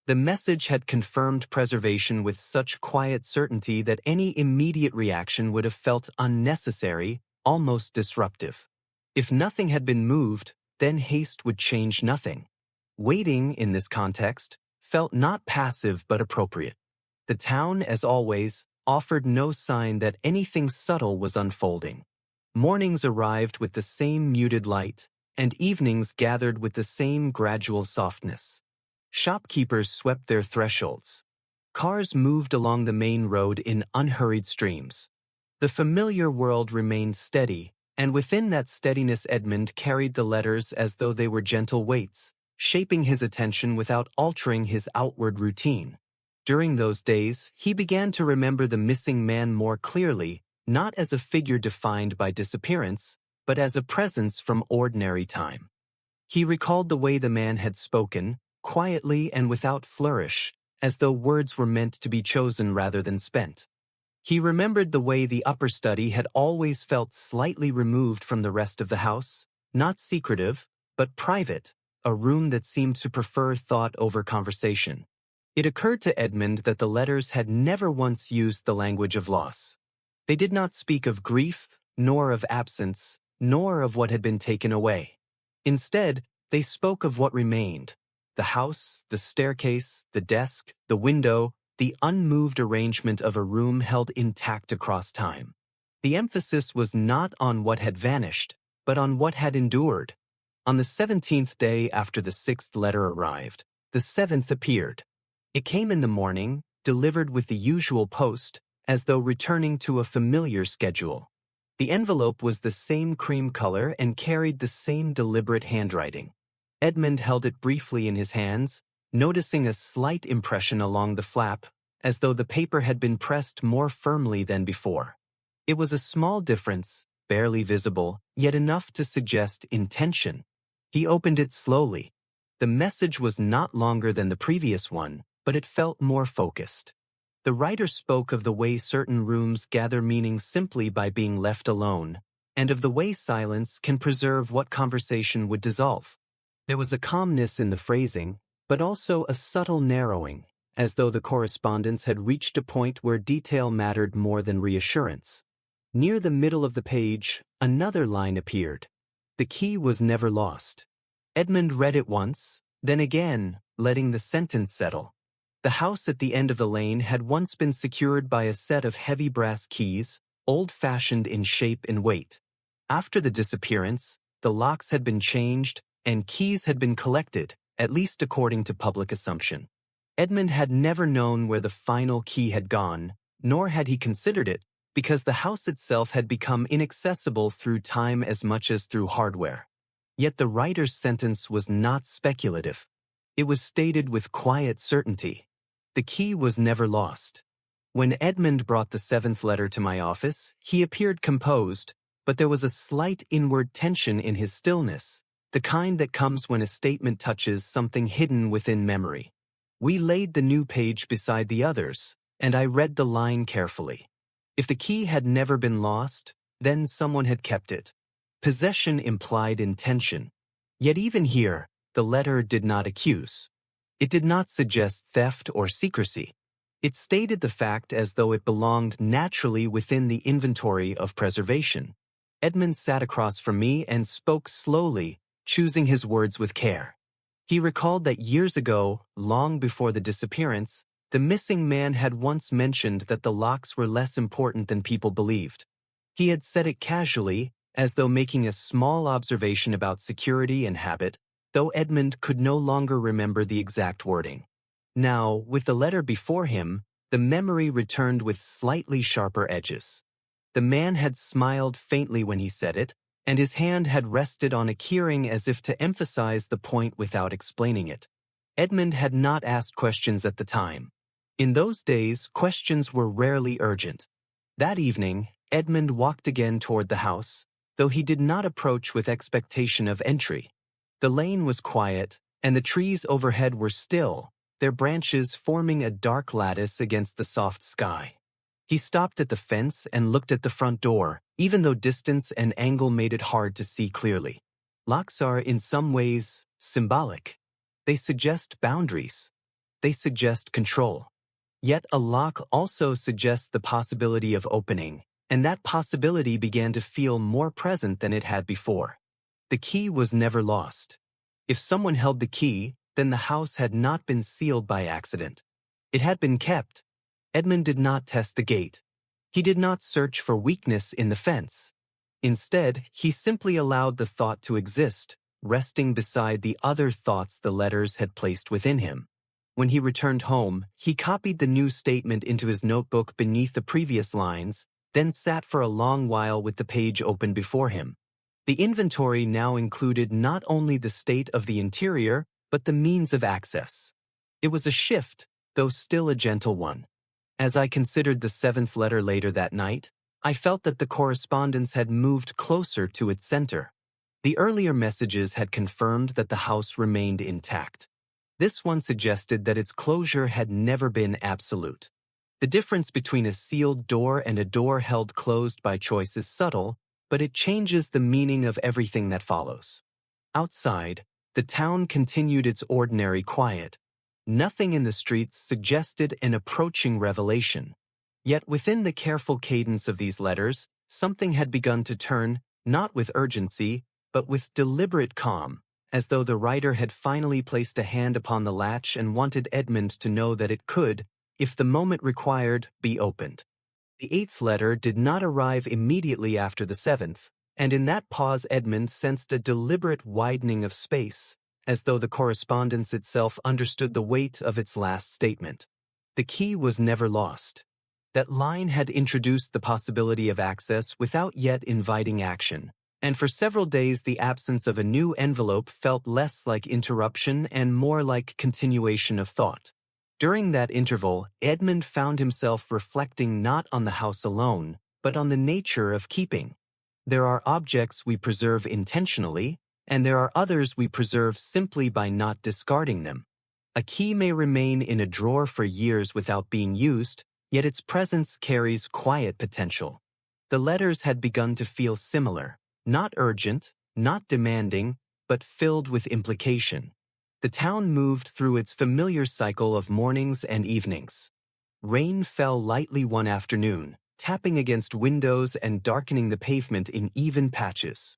The message had confirmed preservation with such quiet certainty that any immediate reaction would have felt unnecessary, almost disruptive. If nothing had been moved, then haste would change nothing. Waiting, in this context, felt not passive but appropriate. The town, as always, offered no sign that anything subtle was unfolding. Mornings arrived with the same muted light, and evenings gathered with the same gradual softness. Shopkeepers swept their thresholds. Cars moved along the main road in unhurried streams. The familiar world remained steady, and within that steadiness Edmund carried the letters as though they were gentle weights, shaping his attention without altering his outward routine. During those days, he began to remember the missing man more clearly, not as a figure defined by disappearance, but as a presence from ordinary time. He recalled the way the man had spoken, quietly and without flourish, as though words were meant to be chosen rather than spent. He remembered the way the upper study had always felt slightly removed from the rest of the house, not secretive, but private, a room that seemed to prefer thought over conversation. It occurred to Edmund that the letters had never once used the language of loss. They did not speak of grief, nor of absence, nor of what had been taken away. Instead, they spoke of what remained: the house, the staircase, the desk, the window, the unmoved arrangement of a room held intact across time. The emphasis was not on what had vanished, but on what had endured. On the 17th day after the sixth letter arrived, the seventh appeared. It came in the morning, delivered with the usual post, as though returning to a familiar schedule. The envelope was the same cream color and carried the same deliberate handwriting. Edmund held it briefly in his hands, noticing a slight impression along the flap, as though the paper had been pressed more firmly than before. It was a small difference, barely visible, yet enough to suggest intention. He opened it slowly. The message was not longer than the previous one, but it felt more focused. The writer spoke of the way certain rooms gather meaning simply by being left alone, and of the way silence can preserve what conversation would dissolve. There was a calmness in the phrasing, but also a subtle narrowing, as though the correspondence had reached a point where detail mattered more than reassurance. Near the middle of the page, another line appeared. The key was never lost. Edmund read it once, then again, letting the sentence settle. The house at the end of the lane had once been secured by a set of heavy brass keys, old-fashioned in shape and weight. After the disappearance, the locks had been changed, and keys had been collected, at least according to public assumption. Edmund had never known where the final key had gone, nor had he considered it, because the house itself had become inaccessible through time as much as through hardware. Yet the writer's sentence was not speculative. It was stated with quiet certainty. The key was never lost. When Edmund brought the seventh letter to my office, he appeared composed, but there was a slight inward tension in his stillness, the kind that comes when a statement touches something hidden within memory. We laid the new page beside the others, and I read the line carefully. If the key had never been lost, then someone had kept it. Possession implied intention. Yet even here, the letter did not accuse. It did not suggest theft or secrecy. It stated the fact as though it belonged naturally within the inventory of preservation. Edmund sat across from me and spoke slowly, choosing his words with care. He recalled that years ago, long before the disappearance, the missing man had once mentioned that the locks were less important than people believed. He had said it casually, as though making a small observation about security and habit, though Edmund could no longer remember the exact wording. Now, with the letter before him, the memory returned with slightly sharper edges. The man had smiled faintly when he said it, and his hand had rested on a keyring as if to emphasize the point without explaining it. Edmund had not asked questions at the time. In those days, questions were rarely urgent. That evening, Edmund walked again toward the house, though he did not approach with expectation of entry. The lane was quiet, and the trees overhead were still, their branches forming a dark lattice against the soft sky. He stopped at the fence and looked at the front door, even though distance and angle made it hard to see clearly. Locks are in some ways symbolic. They suggest boundaries. They suggest control. Yet a lock also suggests the possibility of opening, and that possibility began to feel more present than it had before. The key was never lost. If someone held the key, then the house had not been sealed by accident. It had been kept. Edmund did not test the gate. He did not search for weakness in the fence. Instead, he simply allowed the thought to exist, resting beside the other thoughts the letters had placed within him. When he returned home, he copied the new statement into his notebook beneath the previous lines, then sat for a long while with the page open before him. The inventory now included not only the state of the interior, but the means of access. It was a shift, though still a gentle one. As I considered the seventh letter later that night, I felt that the correspondence had moved closer to its center. The earlier messages had confirmed that the house remained intact. This one suggested that its closure had never been absolute. The difference between a sealed door and a door held closed by choice is subtle, but it changes the meaning of everything that follows. Outside, the town continued its ordinary quiet. Nothing in the streets suggested an approaching revelation. Yet within the careful cadence of these letters, something had begun to turn, not with urgency, but with deliberate calm, as though the writer had finally placed a hand upon the latch and wanted Edmund to know that it could, if the moment required, be opened. The eighth letter did not arrive immediately after the seventh, and in that pause Edmund sensed a deliberate widening of space, as though the correspondence itself understood the weight of its last statement. The key was never lost. That line had introduced the possibility of access without yet inviting action, and for several days the absence of a new envelope felt less like interruption and more like continuation of thought. During that interval, Edmund found himself reflecting not on the house alone, but on the nature of keeping. There are objects we preserve intentionally, and there are others we preserve simply by not discarding them. A key may remain in a drawer for years without being used, yet its presence carries quiet potential. The letters had begun to feel similar, not urgent, not demanding, but filled with implication. The town moved through its familiar cycle of mornings and evenings. Rain fell lightly one afternoon, tapping against windows and darkening the pavement in even patches.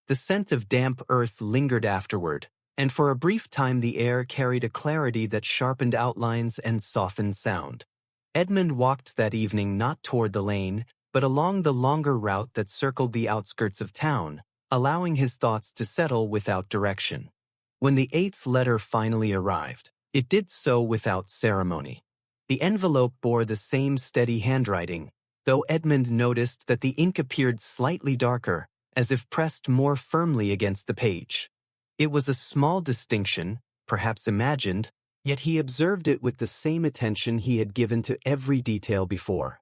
The scent of damp earth lingered afterward, and for a brief time the air carried a clarity that sharpened outlines and softened sound. Edmund walked that evening not toward the lane, but along the longer route that circled the outskirts of town, allowing his thoughts to settle without direction. When the eighth letter finally arrived, it did so without ceremony. The envelope bore the same steady handwriting, though Edmund noticed that the ink appeared slightly darker, as if pressed more firmly against the page. It was a small distinction, perhaps imagined, yet he observed it with the same attention he had given to every detail before.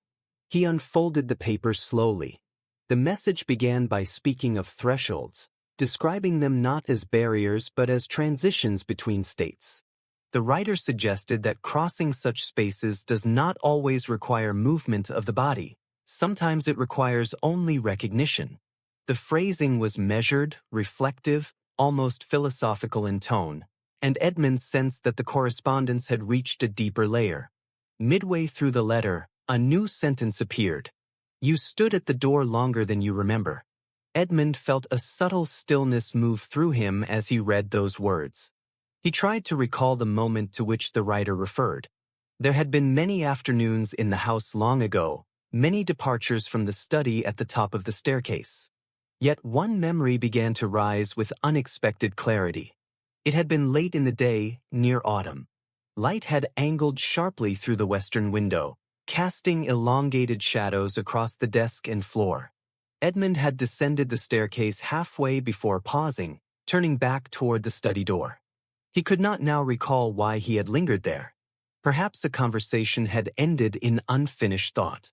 He unfolded the paper slowly. The message began by speaking of thresholds, describing them not as barriers but as transitions between states. The writer suggested that crossing such spaces does not always require movement of the body. Sometimes it requires only recognition. The phrasing was measured, reflective, almost philosophical in tone, and Edmund sensed that the correspondence had reached a deeper layer. Midway through the letter, a new sentence appeared. "You stood at the door longer than you remember." Edmund felt a subtle stillness move through him as he read those words. He tried to recall the moment to which the writer referred. There had been many afternoons in the house long ago, many departures from the study at the top of the staircase. Yet one memory began to rise with unexpected clarity. It had been late in the day, near autumn. Light had angled sharply through the western window, casting elongated shadows across the desk and floor. Edmund had descended the staircase halfway before pausing, turning back toward the study door. He could not now recall why he had lingered there. Perhaps a conversation had ended in unfinished thought.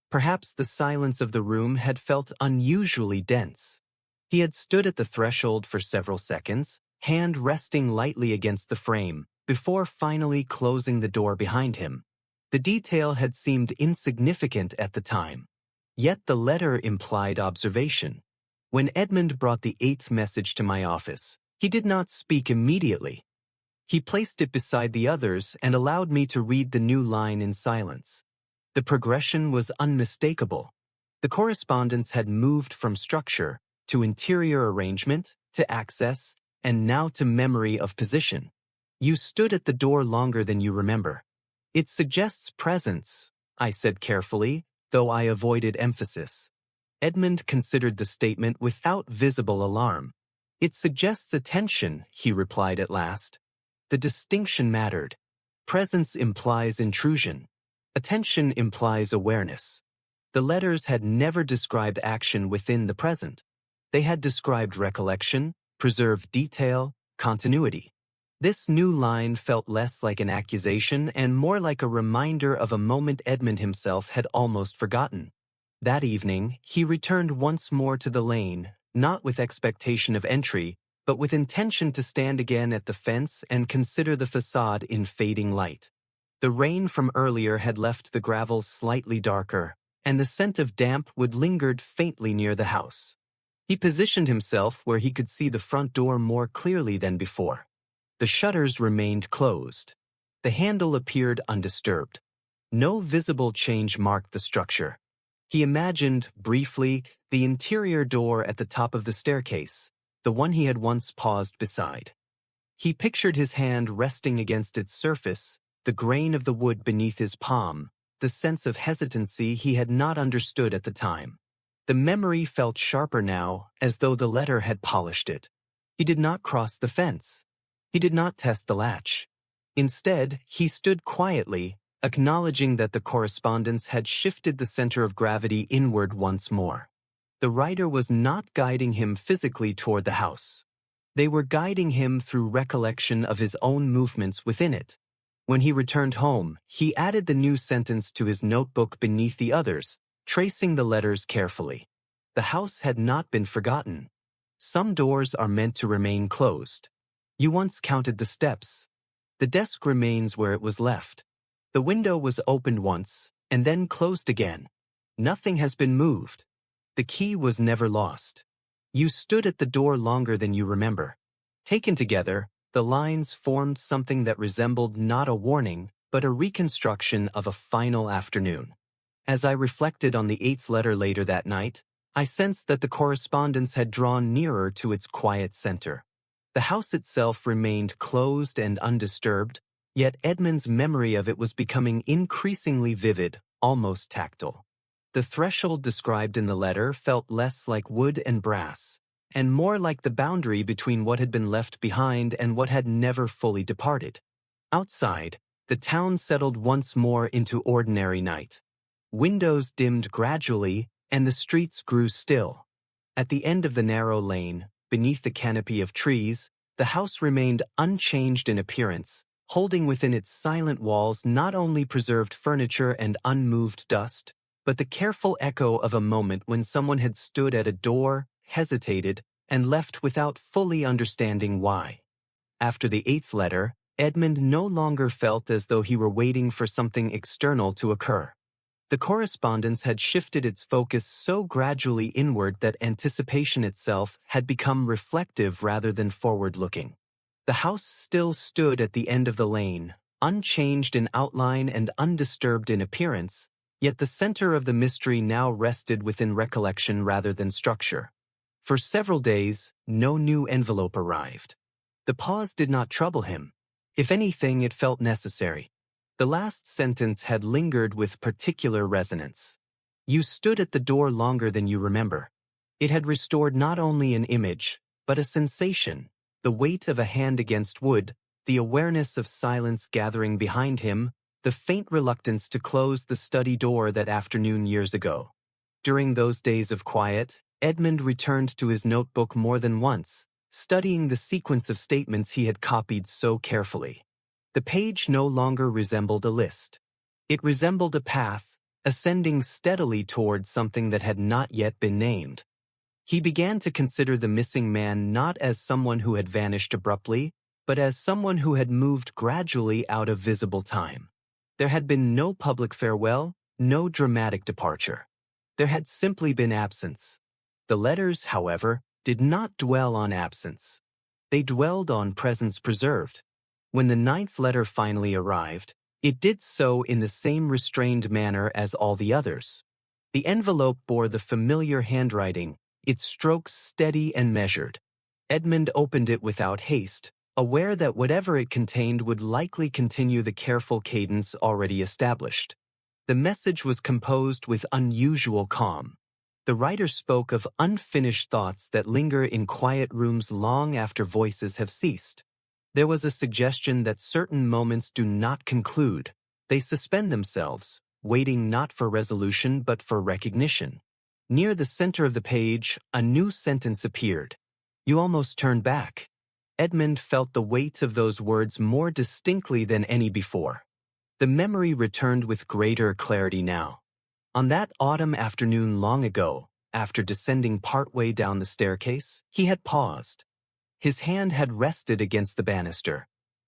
Perhaps the silence of the room had felt unusually dense. He had stood at the threshold for several seconds, hand resting lightly against the frame, before finally closing the door behind him. The detail had seemed insignificant at the time. Yet the letter implied observation. When Edmund brought the 8th message to my office, he did not speak immediately. He placed it beside the others and allowed me to read the new line in silence. The progression was unmistakable. The correspondence had moved from structure to interior arrangement to access and now to memory of position. "You stood at the door longer than you remember." "It suggests presence," I said carefully, though I avoided emphasis. Edmund considered the statement without visible alarm. "It suggests attention," he replied at last. The distinction mattered. Presence implies intrusion. Attention implies awareness. The letters had never described action within the present. They had described recollection, preserved detail, continuity. This new line felt less like an accusation and more like a reminder of a moment Edmund himself had almost forgotten. That evening, he returned once more to the lane, not with expectation of entry, but with intention to stand again at the fence and consider the facade in fading light. The rain from earlier had left the gravel slightly darker, and the scent of damp wood lingered faintly near the house. He positioned himself where he could see the front door more clearly than before. The shutters remained closed. The handle appeared undisturbed. No visible change marked the structure. He imagined, briefly, the interior door at the top of the staircase, the one he had once paused beside. He pictured his hand resting against its surface, the grain of the wood beneath his palm, the sense of hesitancy he had not understood at the time. The memory felt sharper now, as though the letter had polished it. He did not cross the fence. He did not test the latch. Instead, he stood quietly, acknowledging that the correspondence had shifted the center of gravity inward once more. The writer was not guiding him physically toward the house. They were guiding him through recollection of his own movements within it. When he returned home, he added the new sentence to his notebook beneath the others, tracing the letters carefully. The house had not been forgotten. Some doors are meant to remain closed. You once counted the steps. The desk remains where it was left. The window was opened once, and then closed again. Nothing has been moved. The key was never lost. You stood at the door longer than you remember. Taken together, the lines formed something that resembled not a warning, but a reconstruction of a final afternoon. As I reflected on the 8th letter later that night, I sensed that the correspondence had drawn nearer to its quiet center. The house itself remained closed and undisturbed, yet Edmund's memory of it was becoming increasingly vivid, almost tactile. The threshold described in the letter felt less like wood and brass, and more like the boundary between what had been left behind and what had never fully departed. Outside, the town settled once more into ordinary night. Windows dimmed gradually, and the streets grew still. At the end of the narrow lane, beneath the canopy of trees, the house remained unchanged in appearance, holding within its silent walls not only preserved furniture and unmoved dust, but the careful echo of a moment when someone had stood at a door, hesitated, and left without fully understanding why. After the 8th letter, Edmund no longer felt as though he were waiting for something external to occur. The correspondence had shifted its focus so gradually inward that anticipation itself had become reflective rather than forward-looking. The house still stood at the end of the lane, unchanged in outline and undisturbed in appearance, yet the center of the mystery now rested within recollection rather than structure. For several days, no new envelope arrived. The pause did not trouble him. If anything, it felt necessary. The last sentence had lingered with particular resonance. You stood at the door longer than you remember. It had restored not only an image, but a sensation, the weight of a hand against wood, the awareness of silence gathering behind him, the faint reluctance to close the study door that afternoon years ago. During those days of quiet, Edmund returned to his notebook more than once, studying the sequence of statements he had copied so carefully. The page no longer resembled a list. It resembled a path, ascending steadily towards something that had not yet been named. He began to consider the missing man not as someone who had vanished abruptly, but as someone who had moved gradually out of visible time. There had been no public farewell, no dramatic departure. There had simply been absence. The letters, however, did not dwell on absence. They dwelled on presence preserved. When the 9th letter finally arrived, it did so in the same restrained manner as all the others. The envelope bore the familiar handwriting, its strokes steady and measured. Edmund opened it without haste, aware that whatever it contained would likely continue the careful cadence already established. The message was composed with unusual calm. The writer spoke of unfinished thoughts that linger in quiet rooms long after voices have ceased. There was a suggestion that certain moments do not conclude. They suspend themselves, waiting not for resolution but for recognition. Near the center of the page, a new sentence appeared. You almost turned back. Edmund felt the weight of those words more distinctly than any before. The memory returned with greater clarity now. On that autumn afternoon long ago, after descending partway down the staircase, he had paused. His hand had rested against the banister.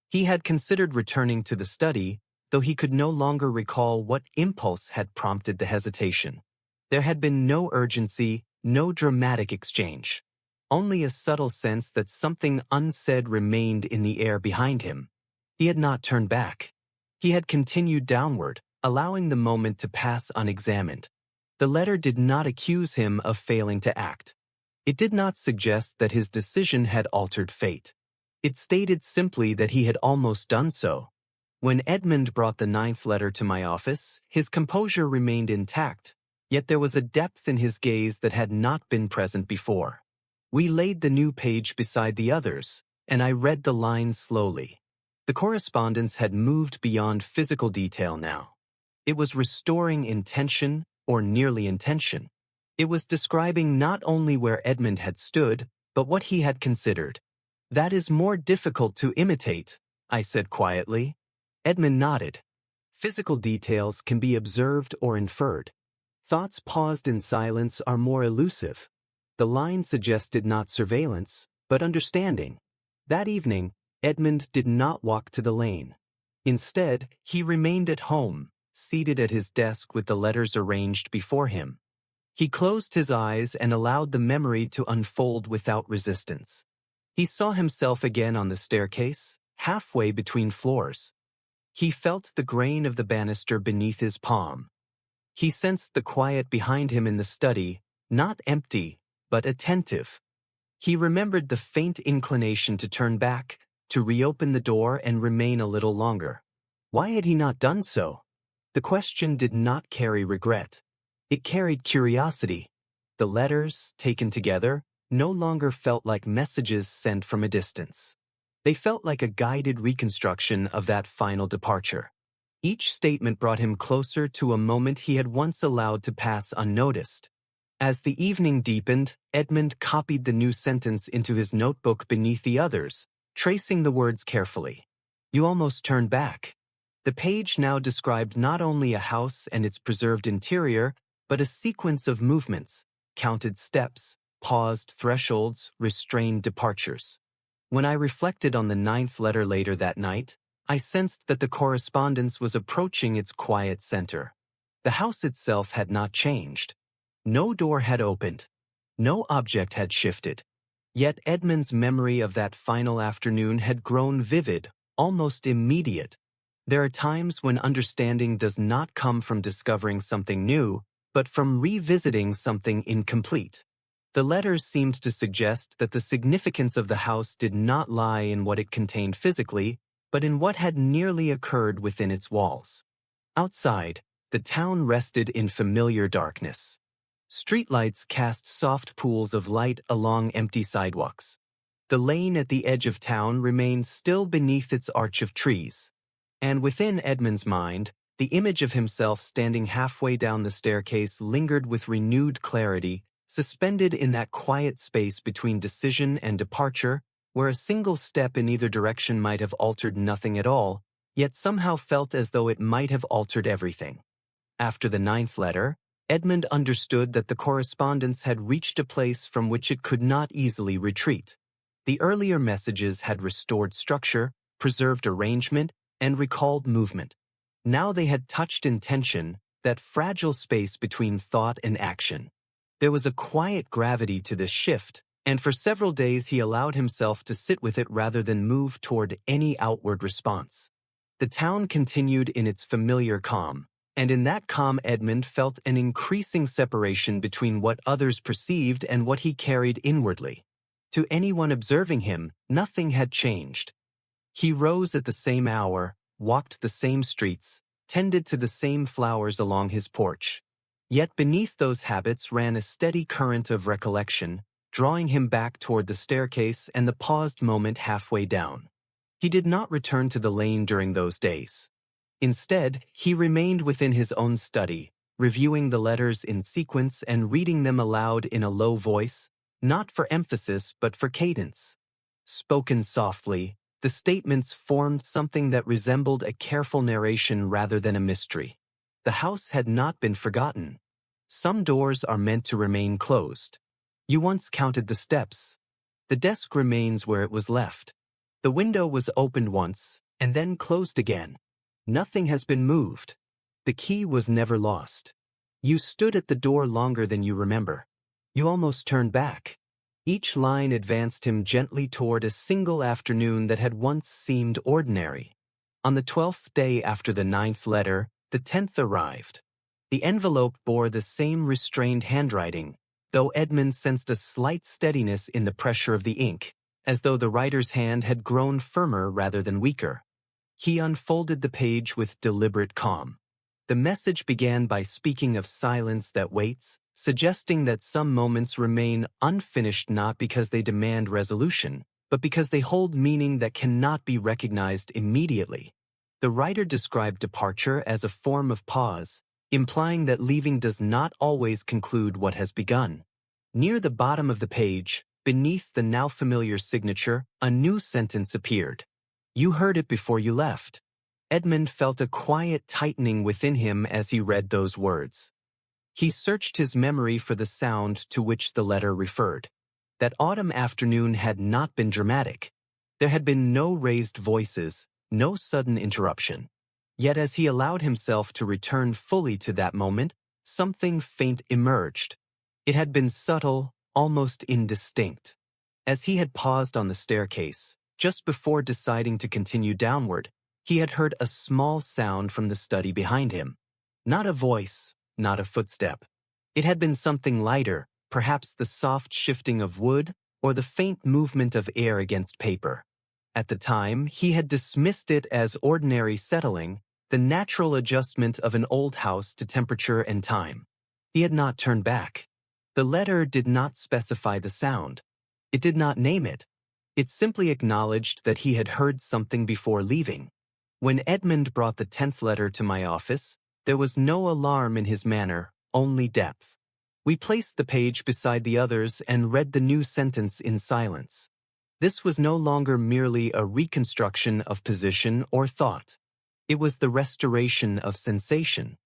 He had considered returning to the study, though he could no longer recall what impulse had prompted the hesitation. There had been no urgency, no dramatic exchange. Only a subtle sense that something unsaid remained in the air behind him. He had not turned back. He had continued downward, allowing the moment to pass unexamined. The letter did not accuse him of failing to act. It did not suggest that his decision had altered fate. It stated simply that he had almost done so. When Edmund brought the 9th letter to my office, his composure remained intact, yet there was a depth in his gaze that had not been present before. We laid the new page beside the others, and I read the lines slowly. The correspondence had moved beyond physical detail now. It was restoring intention, or nearly intention. It was describing not only where Edmund had stood, but what he had considered. That is more difficult to imitate, I said quietly. Edmund nodded. Physical details can be observed or inferred. Thoughts paused in silence are more elusive. The line suggested not surveillance, but understanding. That evening, Edmund did not walk to the lane. Instead, he remained at home, seated at his desk with the letters arranged before him. He closed his eyes and allowed the memory to unfold without resistance. He saw himself again on the staircase, halfway between floors. He felt the grain of the banister beneath his palm. He sensed the quiet behind him in the study, not empty, but attentive. He remembered the faint inclination to turn back, to reopen the door and remain a little longer. Why had he not done so? The question did not carry regret. It carried curiosity. The letters, taken together, no longer felt like messages sent from a distance. They felt like a guided reconstruction of that final departure. Each statement brought him closer to a moment he had once allowed to pass unnoticed. As the evening deepened, Edmund copied the new sentence into his notebook beneath the others, tracing the words carefully. You almost turned back. The page now described not only a house and its preserved interior, but a sequence of movements, counted steps, paused thresholds, restrained departures. When I reflected on the 9th letter later that night, I sensed that the correspondence was approaching its quiet center. The house itself had not changed. No door had opened. No object had shifted. Yet Edmund's memory of that final afternoon had grown vivid, almost immediate. There are times when understanding does not come from discovering something new, but from revisiting something incomplete. The letters seemed to suggest that the significance of the house did not lie in what it contained physically, but in what had nearly occurred within its walls. Outside, the town rested in familiar darkness. Streetlights cast soft pools of light along empty sidewalks. The lane at the edge of town remained still beneath its arch of trees. And within Edmund's mind, the image of himself standing halfway down the staircase lingered with renewed clarity, suspended in that quiet space between decision and departure, where a single step in either direction might have altered nothing at all, yet somehow felt as though it might have altered everything. After the 9th letter, Edmund understood that the correspondence had reached a place from which it could not easily retreat. The earlier messages had restored structure, preserved arrangement, and recalled movement. Now they had touched intention, that fragile space between thought and action. There was a quiet gravity to this shift, and for several days he allowed himself to sit with it rather than move toward any outward response. The town continued in its familiar calm, and in that calm Edmund felt an increasing separation between what others perceived and what he carried inwardly. To anyone observing him, nothing had changed. He rose at the same hour, walked the same streets, tended to the same flowers along his porch. Yet beneath those habits ran a steady current of recollection, drawing him back toward the staircase and the paused moment halfway down. He did not return to the lane during those days. Instead, he remained within his own study, reviewing the letters in sequence and reading them aloud in a low voice, not for emphasis but for cadence. Spoken softly, the statements formed something that resembled a careful narration rather than a mystery. The house had not been forgotten. Some doors are meant to remain closed. You once counted the steps. The desk remains where it was left. The window was opened once, and then closed again. Nothing has been moved. The key was never lost. You stood at the door longer than you remember. You almost turned back. Each line advanced him gently toward a single afternoon that had once seemed ordinary. On the 12th day after the 9th letter, the 10th arrived. The envelope bore the same restrained handwriting, though Edmund sensed a slight steadiness in the pressure of the ink, as though the writer's hand had grown firmer rather than weaker. He unfolded the page with deliberate calm. The message began by speaking of silence that waits, suggesting that some moments remain unfinished not because they demand resolution, but because they hold meaning that cannot be recognized immediately. The writer described departure as a form of pause, implying that leaving does not always conclude what has begun. Near the bottom of the page, beneath the now familiar signature, a new sentence appeared. You heard it before you left. Edmund felt a quiet tightening within him as he read those words. He searched his memory for the sound to which the letter referred. That autumn afternoon had not been dramatic. There had been no raised voices, no sudden interruption. Yet as he allowed himself to return fully to that moment, something faint emerged. It had been subtle, almost indistinct. As he had paused on the staircase, just before deciding to continue downward, he had heard a small sound from the study behind him. Not a voice, not a footstep. It had been something lighter, perhaps the soft shifting of wood or the faint movement of air against paper. At the time, he had dismissed it as ordinary settling, the natural adjustment of an old house to temperature and time. He had not turned back. The letter did not specify the sound. It did not name it. It simply acknowledged that he had heard something before leaving. When Edmund brought the 10th letter to my office, there was no alarm in his manner, only depth. We placed the page beside the others and read the new sentence in silence. This was no longer merely a reconstruction of position or thought. It was the restoration of sensation.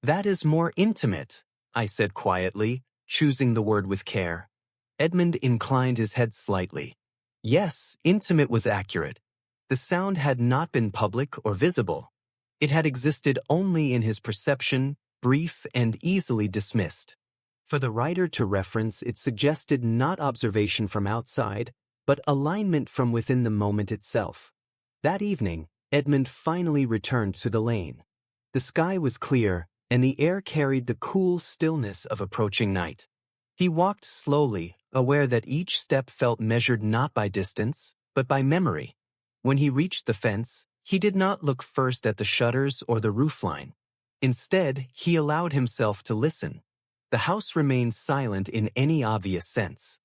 That is more intimate, I said quietly, choosing the word with care. Edmund inclined his head slightly. Yes, intimate was accurate. The sound had not been public or visible. It had existed only in his perception, brief and easily dismissed. For the writer to reference, it suggested not observation from outside, but alignment from within the moment itself. That evening, Edmund finally returned to the lane. The sky was clear, and the air carried the cool stillness of approaching night. He walked slowly, aware that each step felt measured not by distance, but by memory. When he reached the fence, he did not look first at the shutters or the roofline. Instead, he allowed himself to listen. The house remained silent in any obvious sense.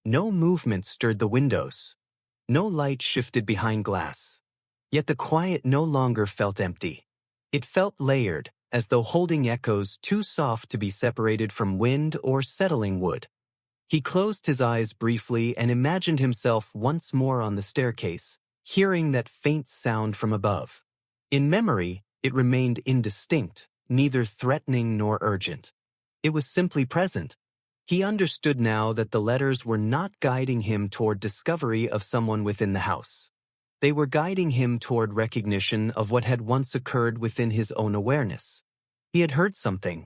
No movement stirred the windows. No light shifted behind glass. Yet the quiet no longer felt empty. It felt layered, as though holding echoes too soft to be separated from wind or settling wood. He closed his eyes briefly and imagined himself once more on the staircase, hearing that faint sound from above. In memory, it remained indistinct, neither threatening nor urgent. It was simply present. He understood now that the letters were not guiding him toward discovery of someone within the house. They were guiding him toward recognition of what had once occurred within his own awareness. He had heard something.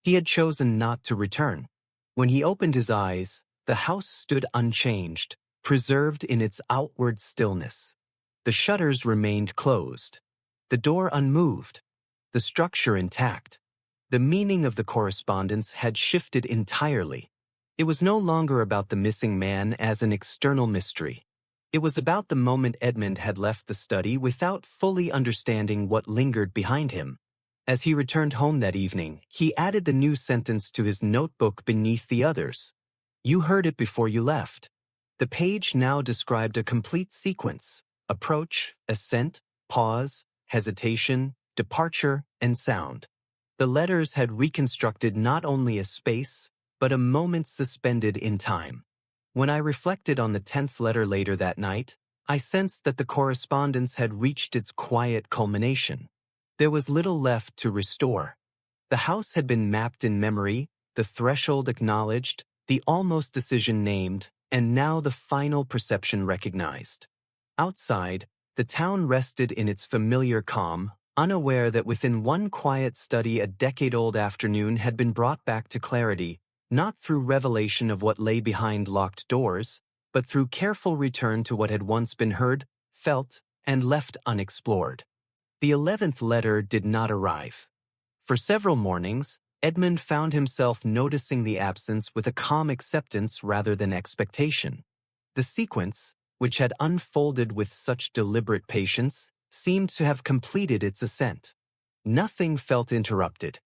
He had chosen not to return. When he opened his eyes, the house stood unchanged, preserved in its outward stillness. The shutters remained closed. The door unmoved. The structure intact. The meaning of the correspondence had shifted entirely. It was no longer about the missing man as an external mystery. It was about the moment Edmund had left the study without fully understanding what lingered behind him. As he returned home that evening, he added the new sentence to his notebook beneath the others. You heard it before you left. The page now described a complete sequence: approach, ascent, pause, hesitation, departure, and sound. The letters had reconstructed not only a space, but a moment suspended in time. When I reflected on the 10th letter later that night, I sensed that the correspondence had reached its quiet culmination. There was little left to restore. The house had been mapped in memory, the threshold acknowledged, the almost decision named, and now the final perception recognized. Outside, the town rested in its familiar calm, unaware that within one quiet study a decade-old afternoon had been brought back to clarity, not through revelation of what lay behind locked doors, but through careful return to what had once been heard, felt, and left unexplored. The 11th letter did not arrive. For several mornings, Edmund found himself noticing the absence with a calm acceptance rather than expectation. The sequence, which had unfolded with such deliberate patience, seemed to have completed its ascent. Nothing felt interrupted.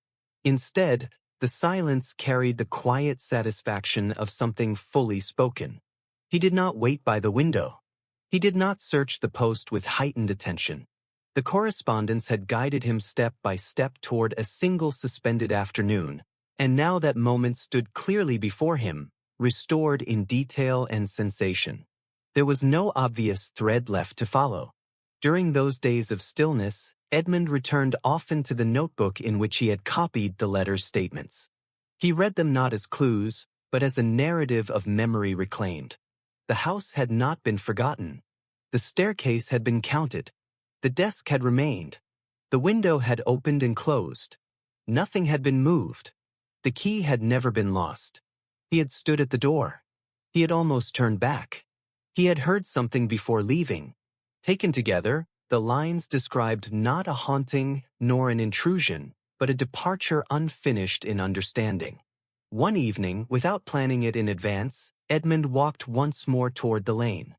Instead, the silence carried the quiet satisfaction of something fully spoken. He did not wait by the window. He did not search the post with heightened attention. The correspondence had guided him step by step toward a single suspended afternoon, and now that moment stood clearly before him, restored in detail and sensation. There was no obvious thread left to follow. During those days of stillness, Edmund returned often to the notebook in which he had copied the letter's statements. He read them not as clues, but as a narrative of memory reclaimed. The house had not been forgotten. The staircase had been counted. The desk had remained. The window had opened and closed. Nothing had been moved. The key had never been lost. He had stood at the door. He had almost turned back. He had heard something before leaving. Taken together, the lines described not a haunting nor an intrusion, but a departure unfinished in understanding. One evening, without planning it in advance, Edmund walked once more toward the lane.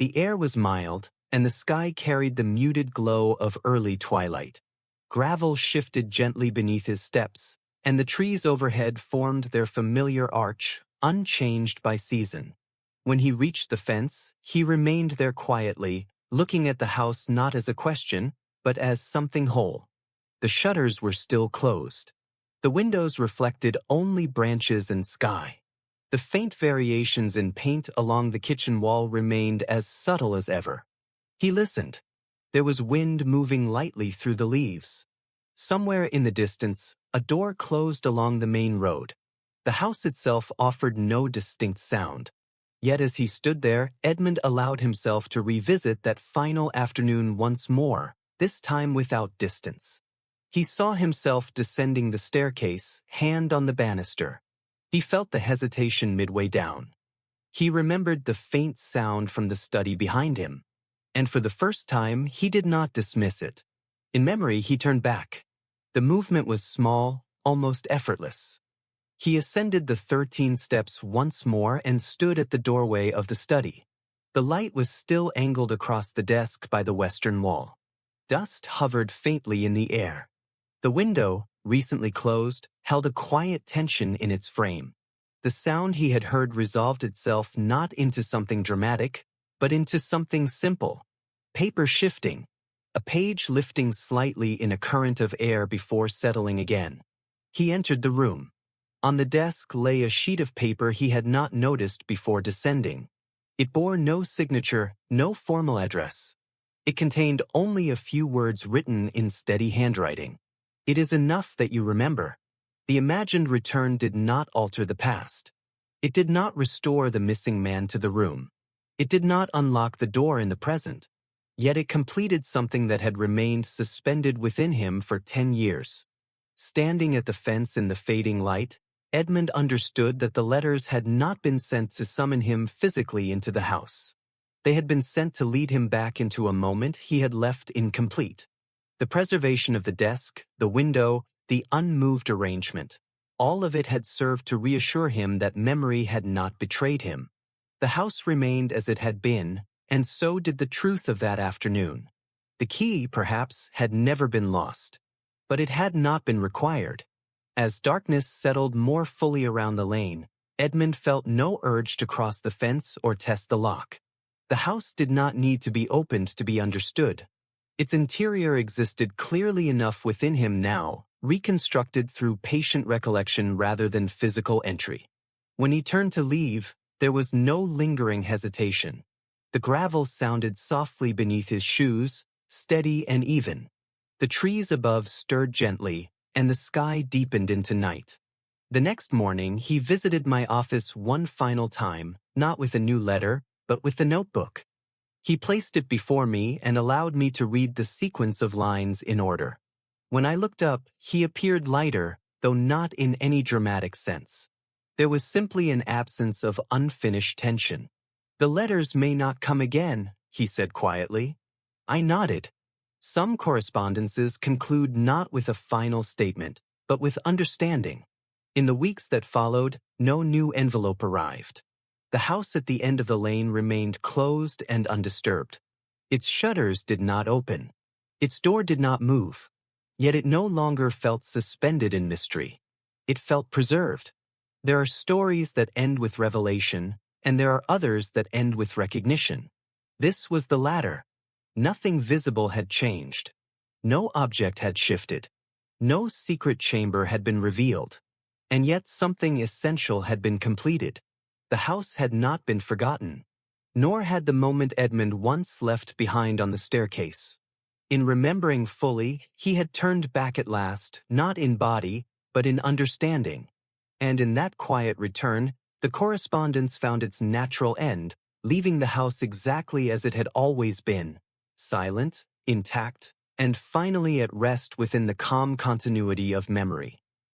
The air was mild, and the sky carried the muted glow of early twilight. Gravel shifted gently beneath his steps, and the trees overhead formed their familiar arch, unchanged by season. When he reached the fence, he remained there quietly, looking at the house not as a question, but as something whole. The shutters were still closed. The windows reflected only branches and sky. The faint variations in paint along the kitchen wall remained as subtle as ever. He listened. There was wind moving lightly through the leaves. Somewhere in the distance, a door closed along the main road. The house itself offered no distinct sound. Yet as he stood there, Edmund allowed himself to revisit that final afternoon once more, this time without distance. He saw himself descending the staircase, hand on the banister. He felt the hesitation midway down. He remembered the faint sound from the study behind him, and for the first time he did not dismiss it. In memory he turned back. The movement was small, almost effortless. He ascended the 13 steps once more and stood at the doorway of the study. The light was still angled across the desk by the western wall. Dust hovered faintly in the air. The window, recently closed, held a quiet tension in its frame. The sound he had heard resolved itself not into something dramatic, but into something simple. Paper shifting, a page lifting slightly in a current of air before settling again. He entered the room. On the desk lay a sheet of paper he had not noticed before descending. It bore no signature, no formal address. It contained only a few words written in steady handwriting. "It is enough that you remember." The imagined return did not alter the past. It did not restore the missing man to the room. It did not unlock the door in the present. Yet it completed something that had remained suspended within him for 10 years. Standing at the fence in the fading light, Edmund understood that the letters had not been sent to summon him physically into the house. They had been sent to lead him back into a moment he had left incomplete. The preservation of the desk, the window, the unmoved arrangement, all of it had served to reassure him that memory had not betrayed him. The house remained as it had been, and so did the truth of that afternoon. The key, perhaps, had never been lost, but it had not been required. As darkness settled more fully around the lane, Edmund felt no urge to cross the fence or test the lock. The house did not need to be opened to be understood. Its interior existed clearly enough within him now, reconstructed through patient recollection rather than physical entry. When he turned to leave, there was no lingering hesitation. The gravel sounded softly beneath his shoes, steady and even. The trees above stirred gently, and the sky deepened into night. The next morning, he visited my office one final time, not with a new letter, but with the notebook. He placed it before me and allowed me to read the sequence of lines in order. When I looked up, he appeared lighter, though not in any dramatic sense. There was simply an absence of unfinished tension. "The letters may not come again," he said quietly. I nodded. Some correspondences conclude not with a final statement, but with understanding. In the weeks that followed, no new envelope arrived. The house at the end of the lane remained closed and undisturbed. Its shutters did not open. Its door did not move. Yet it no longer felt suspended in mystery. It felt preserved. There are stories that end with revelation, and there are others that end with recognition. This was the latter. Nothing visible had changed. No object had shifted. No secret chamber had been revealed. And yet something essential had been completed. The house had not been forgotten, nor had the moment Edmund once left behind on the staircase. In remembering fully, he had turned back at last, not in body, but in understanding. And in that quiet return, the correspondence found its natural end, leaving the house exactly as it had always been, silent, intact, and finally at rest within the calm continuity of memory.